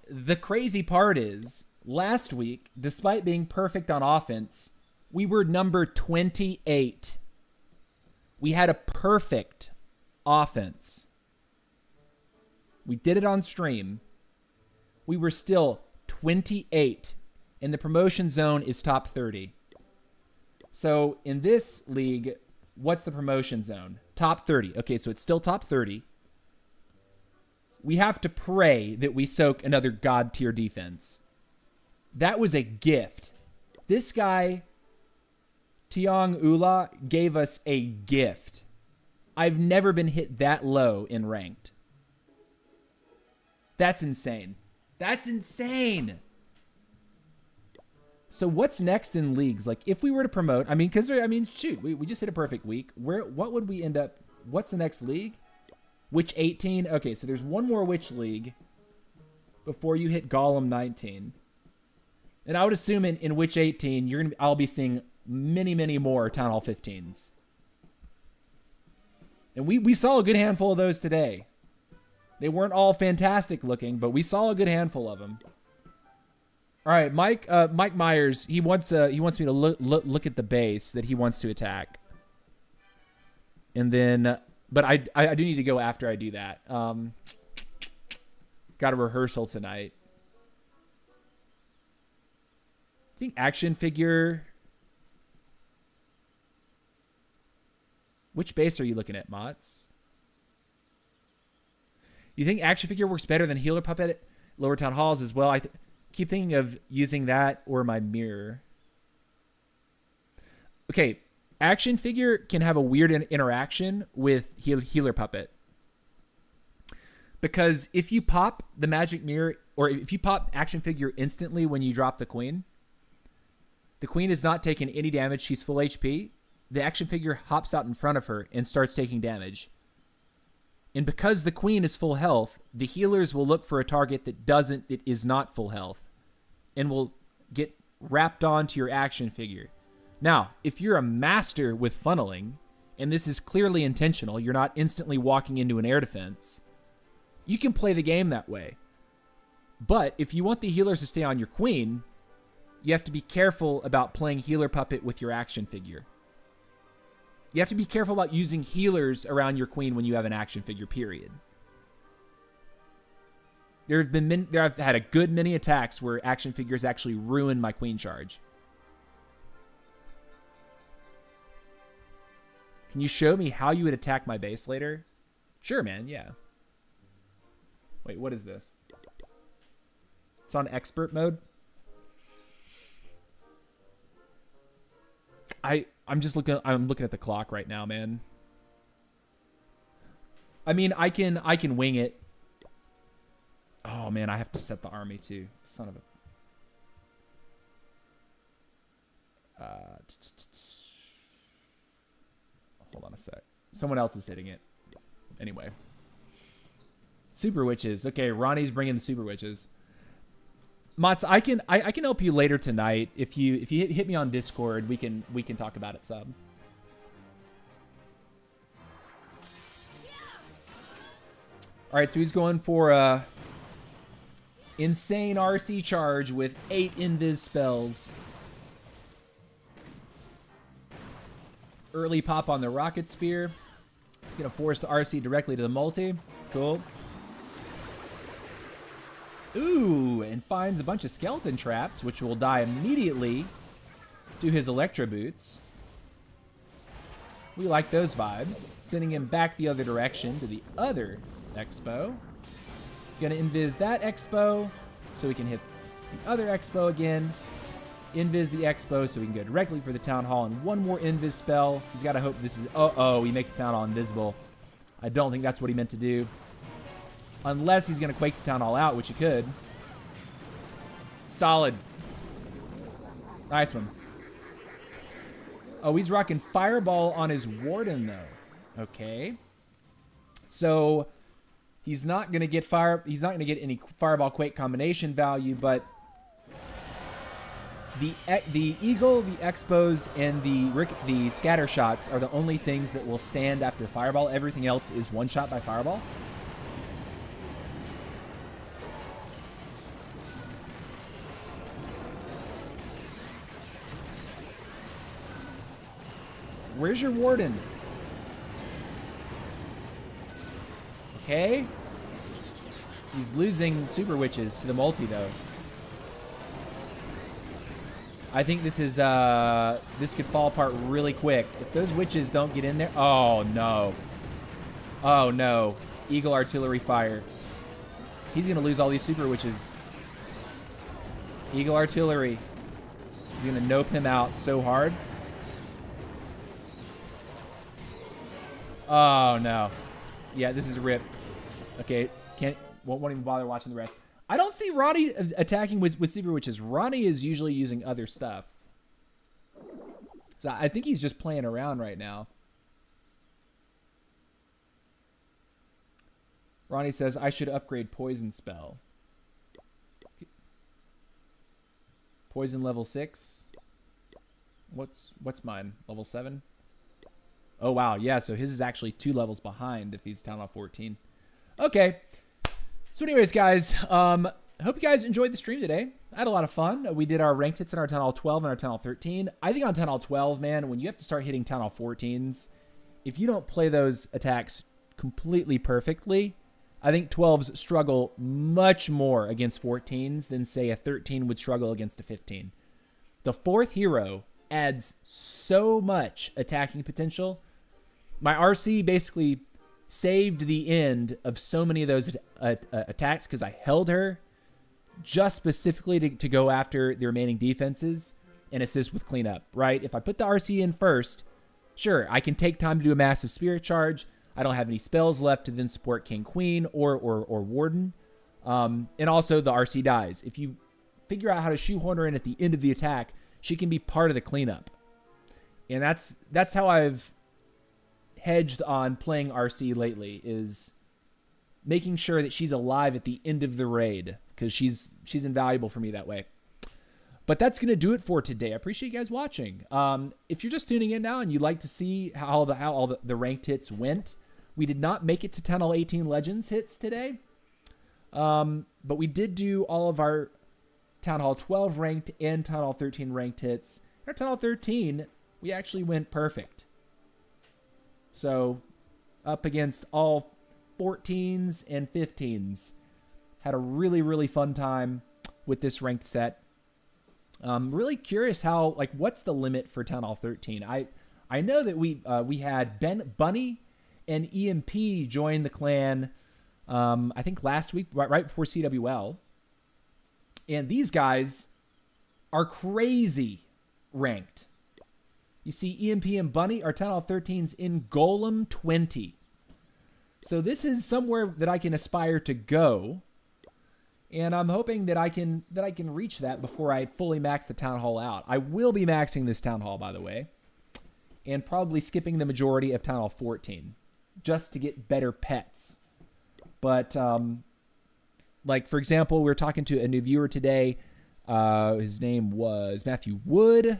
The crazy part is last week, despite being perfect on offense, we were number 28. We had a perfect offense. We did it on stream. We were still 28, and the promotion zone is top 30. So in this league, what's the promotion zone? Top 30. Okay, so it's still top 30. We have to pray that we soak another god tier defense. That was a gift. This guy, Tiong Ula, gave us a gift. I've never been hit that low in ranked. That's insane. That's insane. So what's next in leagues? Like if we were to promote, shoot, we just hit a perfect week. What would we end up? What's the next league? Witch 18. Okay, so there's one more Witch League before you hit Golem 19. And I would assume in Witch 18, I'll be seeing many more Town Hall 15s. And we saw a good handful of those today. They weren't all fantastic looking, but we saw a good handful of them. All right, Mike Myers, he wants me to look at the base that he wants to attack. And then, but I do need to go after I do that. Got a rehearsal tonight. I think action figure. Which base are you looking at, Mots? You think action figure works better than healer puppet at Lower Town Halls as well? I keep thinking of using that or my mirror. Okay, action figure can have a weird interaction with healer puppet. Because if you pop the magic mirror, or if you pop action figure instantly when you drop the queen, The queen is not taking any damage. She's full HP. The action figure hops out in front of her and starts taking damage. And because the queen is full health, the healers will look for a target that is not full health and will get wrapped onto your action figure. Now, if you're a master with funneling, and this is clearly intentional, you're not instantly walking into an air defense, you can play the game that way. But if you want the healers to stay on your queen, you have to be careful about playing healer puppet with your action figure. You have to be careful about using healers around your queen when you have an action figure, period. I've had a good many attacks where action figures actually ruin my queen charge. Can you show me how you would attack my base later? Sure, man, yeah. Wait, what is this? It's on expert mode. I'm looking at the clock right now, man. I mean, I can wing it. Oh man, I have to set the army too. Son of a. Hold on a sec. Someone else is hitting it. Anyway. Super witches. Okay, Ronnie's bringing the super witches. Mats, I can help you later tonight. If you hit me on Discord, we can talk about it some. All right, so he's going for a insane RC charge with 8 invis spells. Early pop on the rocket spear. He's gonna force the RC directly to the multi. Cool. Ooh, and finds a bunch of skeleton traps, which will die immediately to his electro boots. We like those vibes. Sending him back the other direction to the other expo. Gonna invis that expo so we can hit the other expo again. Invis the expo so we can go directly for the town hall, and one more invis spell. He's got to hope this is... Uh-oh, he makes the town hall invisible. I don't think that's what he meant to do. Unless he's going to quake the town hall out, which he could. Solid. Nice one. Oh, he's rocking Fireball on his Warden, though. Okay. So he's not going to get He's not going to get any Fireball Quake combination value, but the Eagle, the Expos, and the Scatter Shots are the only things that will stand after Fireball. Everything else is one shot by Fireball. Where's your Warden? Okay. He's losing Super Witches to the multi, though. I think this is, this could fall apart really quick. If those witches don't get in there... Oh, no. Oh, no. Eagle Artillery Fire. He's going to lose all these Super Witches. Eagle Artillery. He's going to nope him out so hard. Oh, no. Yeah, this is a rip. Okay, won't even bother watching the rest. I don't see Ronnie attacking with Super Witches. Ronnie is usually using other stuff. So I think he's just playing around right now. Ronnie says, I should upgrade Poison Spell. Poison level 6. What's mine? Level 7? Oh, wow. Yeah, so his is actually 2 levels behind if he's Town Hall 14. Okay. So anyways, guys, I hope you guys enjoyed the stream today. I had a lot of fun. We did our ranked hits in our Town Hall 12 and our Town Hall 13. I think on Town Hall 12, man, when you have to start hitting Town Hall 14s, if you don't play those attacks completely perfectly, I think 12s struggle much more against 14s than, say, a 13 would struggle against a 15. The 4th hero adds so much attacking potential. My RC basically saved the end of so many of those attacks because I held her just specifically to go after the remaining defenses and assist with cleanup, right? If I put the RC in first, sure, I can take time to do a massive spirit charge. I don't have any spells left to then support King, Queen, or Warden. And also the RC dies. If you figure out how to shoehorn her in at the end of the attack, she can be part of the cleanup. And that's how I've hedged on playing RC lately, is making sure that she's alive at the end of the raid, because she's invaluable for me that way. But that's going to do it for today. I appreciate you guys watching. If you're just tuning in now and you'd like to see how all the ranked hits went, we did not make it to Town Hall 18 Legends hits today. But we did do all of our Town Hall 12 ranked and Town Hall 13 ranked hits. Our Town Hall 13, we actually went perfect. So up against all 14s and 15s. Had a really, really fun time with this ranked set. Really curious how, like, what's the limit for Town Hall 13? I know that we had Bunny and EMP join the clan, I think last week, right before CWL. And these guys are crazy ranked. You see EMP and Bunny are Town Hall 13s in Golem 20. So this is somewhere that I can aspire to go. And I'm hoping that I can reach that before I fully max the Town Hall out. I will be maxing this Town Hall, by the way, and probably skipping the majority of Town Hall 14 just to get better pets. But like, for example, we were talking to a new viewer today. His name was Matthew Wood,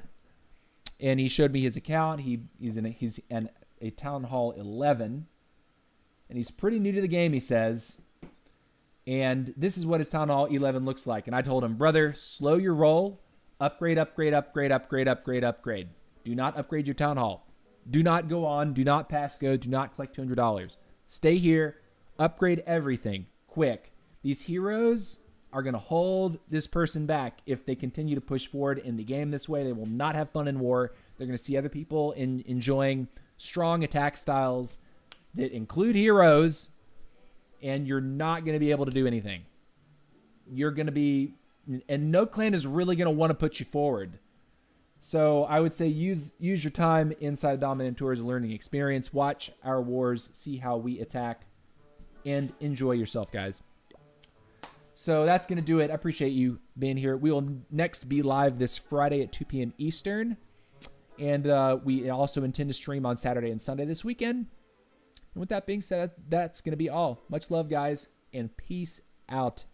and he showed me his account. He's in a Town Hall 11, and he's pretty new to the game, he says. And this is what his Town Hall 11 looks like. And I told him, brother, slow your roll. Upgrade, upgrade, upgrade, upgrade, upgrade, upgrade. Do not upgrade your Town Hall. Do not go on. Do not pass go. Do not collect $200. Stay here. Upgrade everything. Quick. These heroes are going to hold this person back if they continue to push forward in the game this way. They will not have fun in war. They're going to see other people enjoying strong attack styles that include heroes, and you're not going to be able to do anything. You're going to be... And no clan is really going to want to put you forward. So I would say use your time inside Dominant Tour as a learning experience. Watch our wars, see how we attack, and enjoy yourself, guys. So that's going to do it. I appreciate you being here. We will next be live this Friday at 2 p.m. Eastern. And we also intend to stream on Saturday and Sunday this weekend. And with that being said, that's going to be all. Much love, guys, and peace out.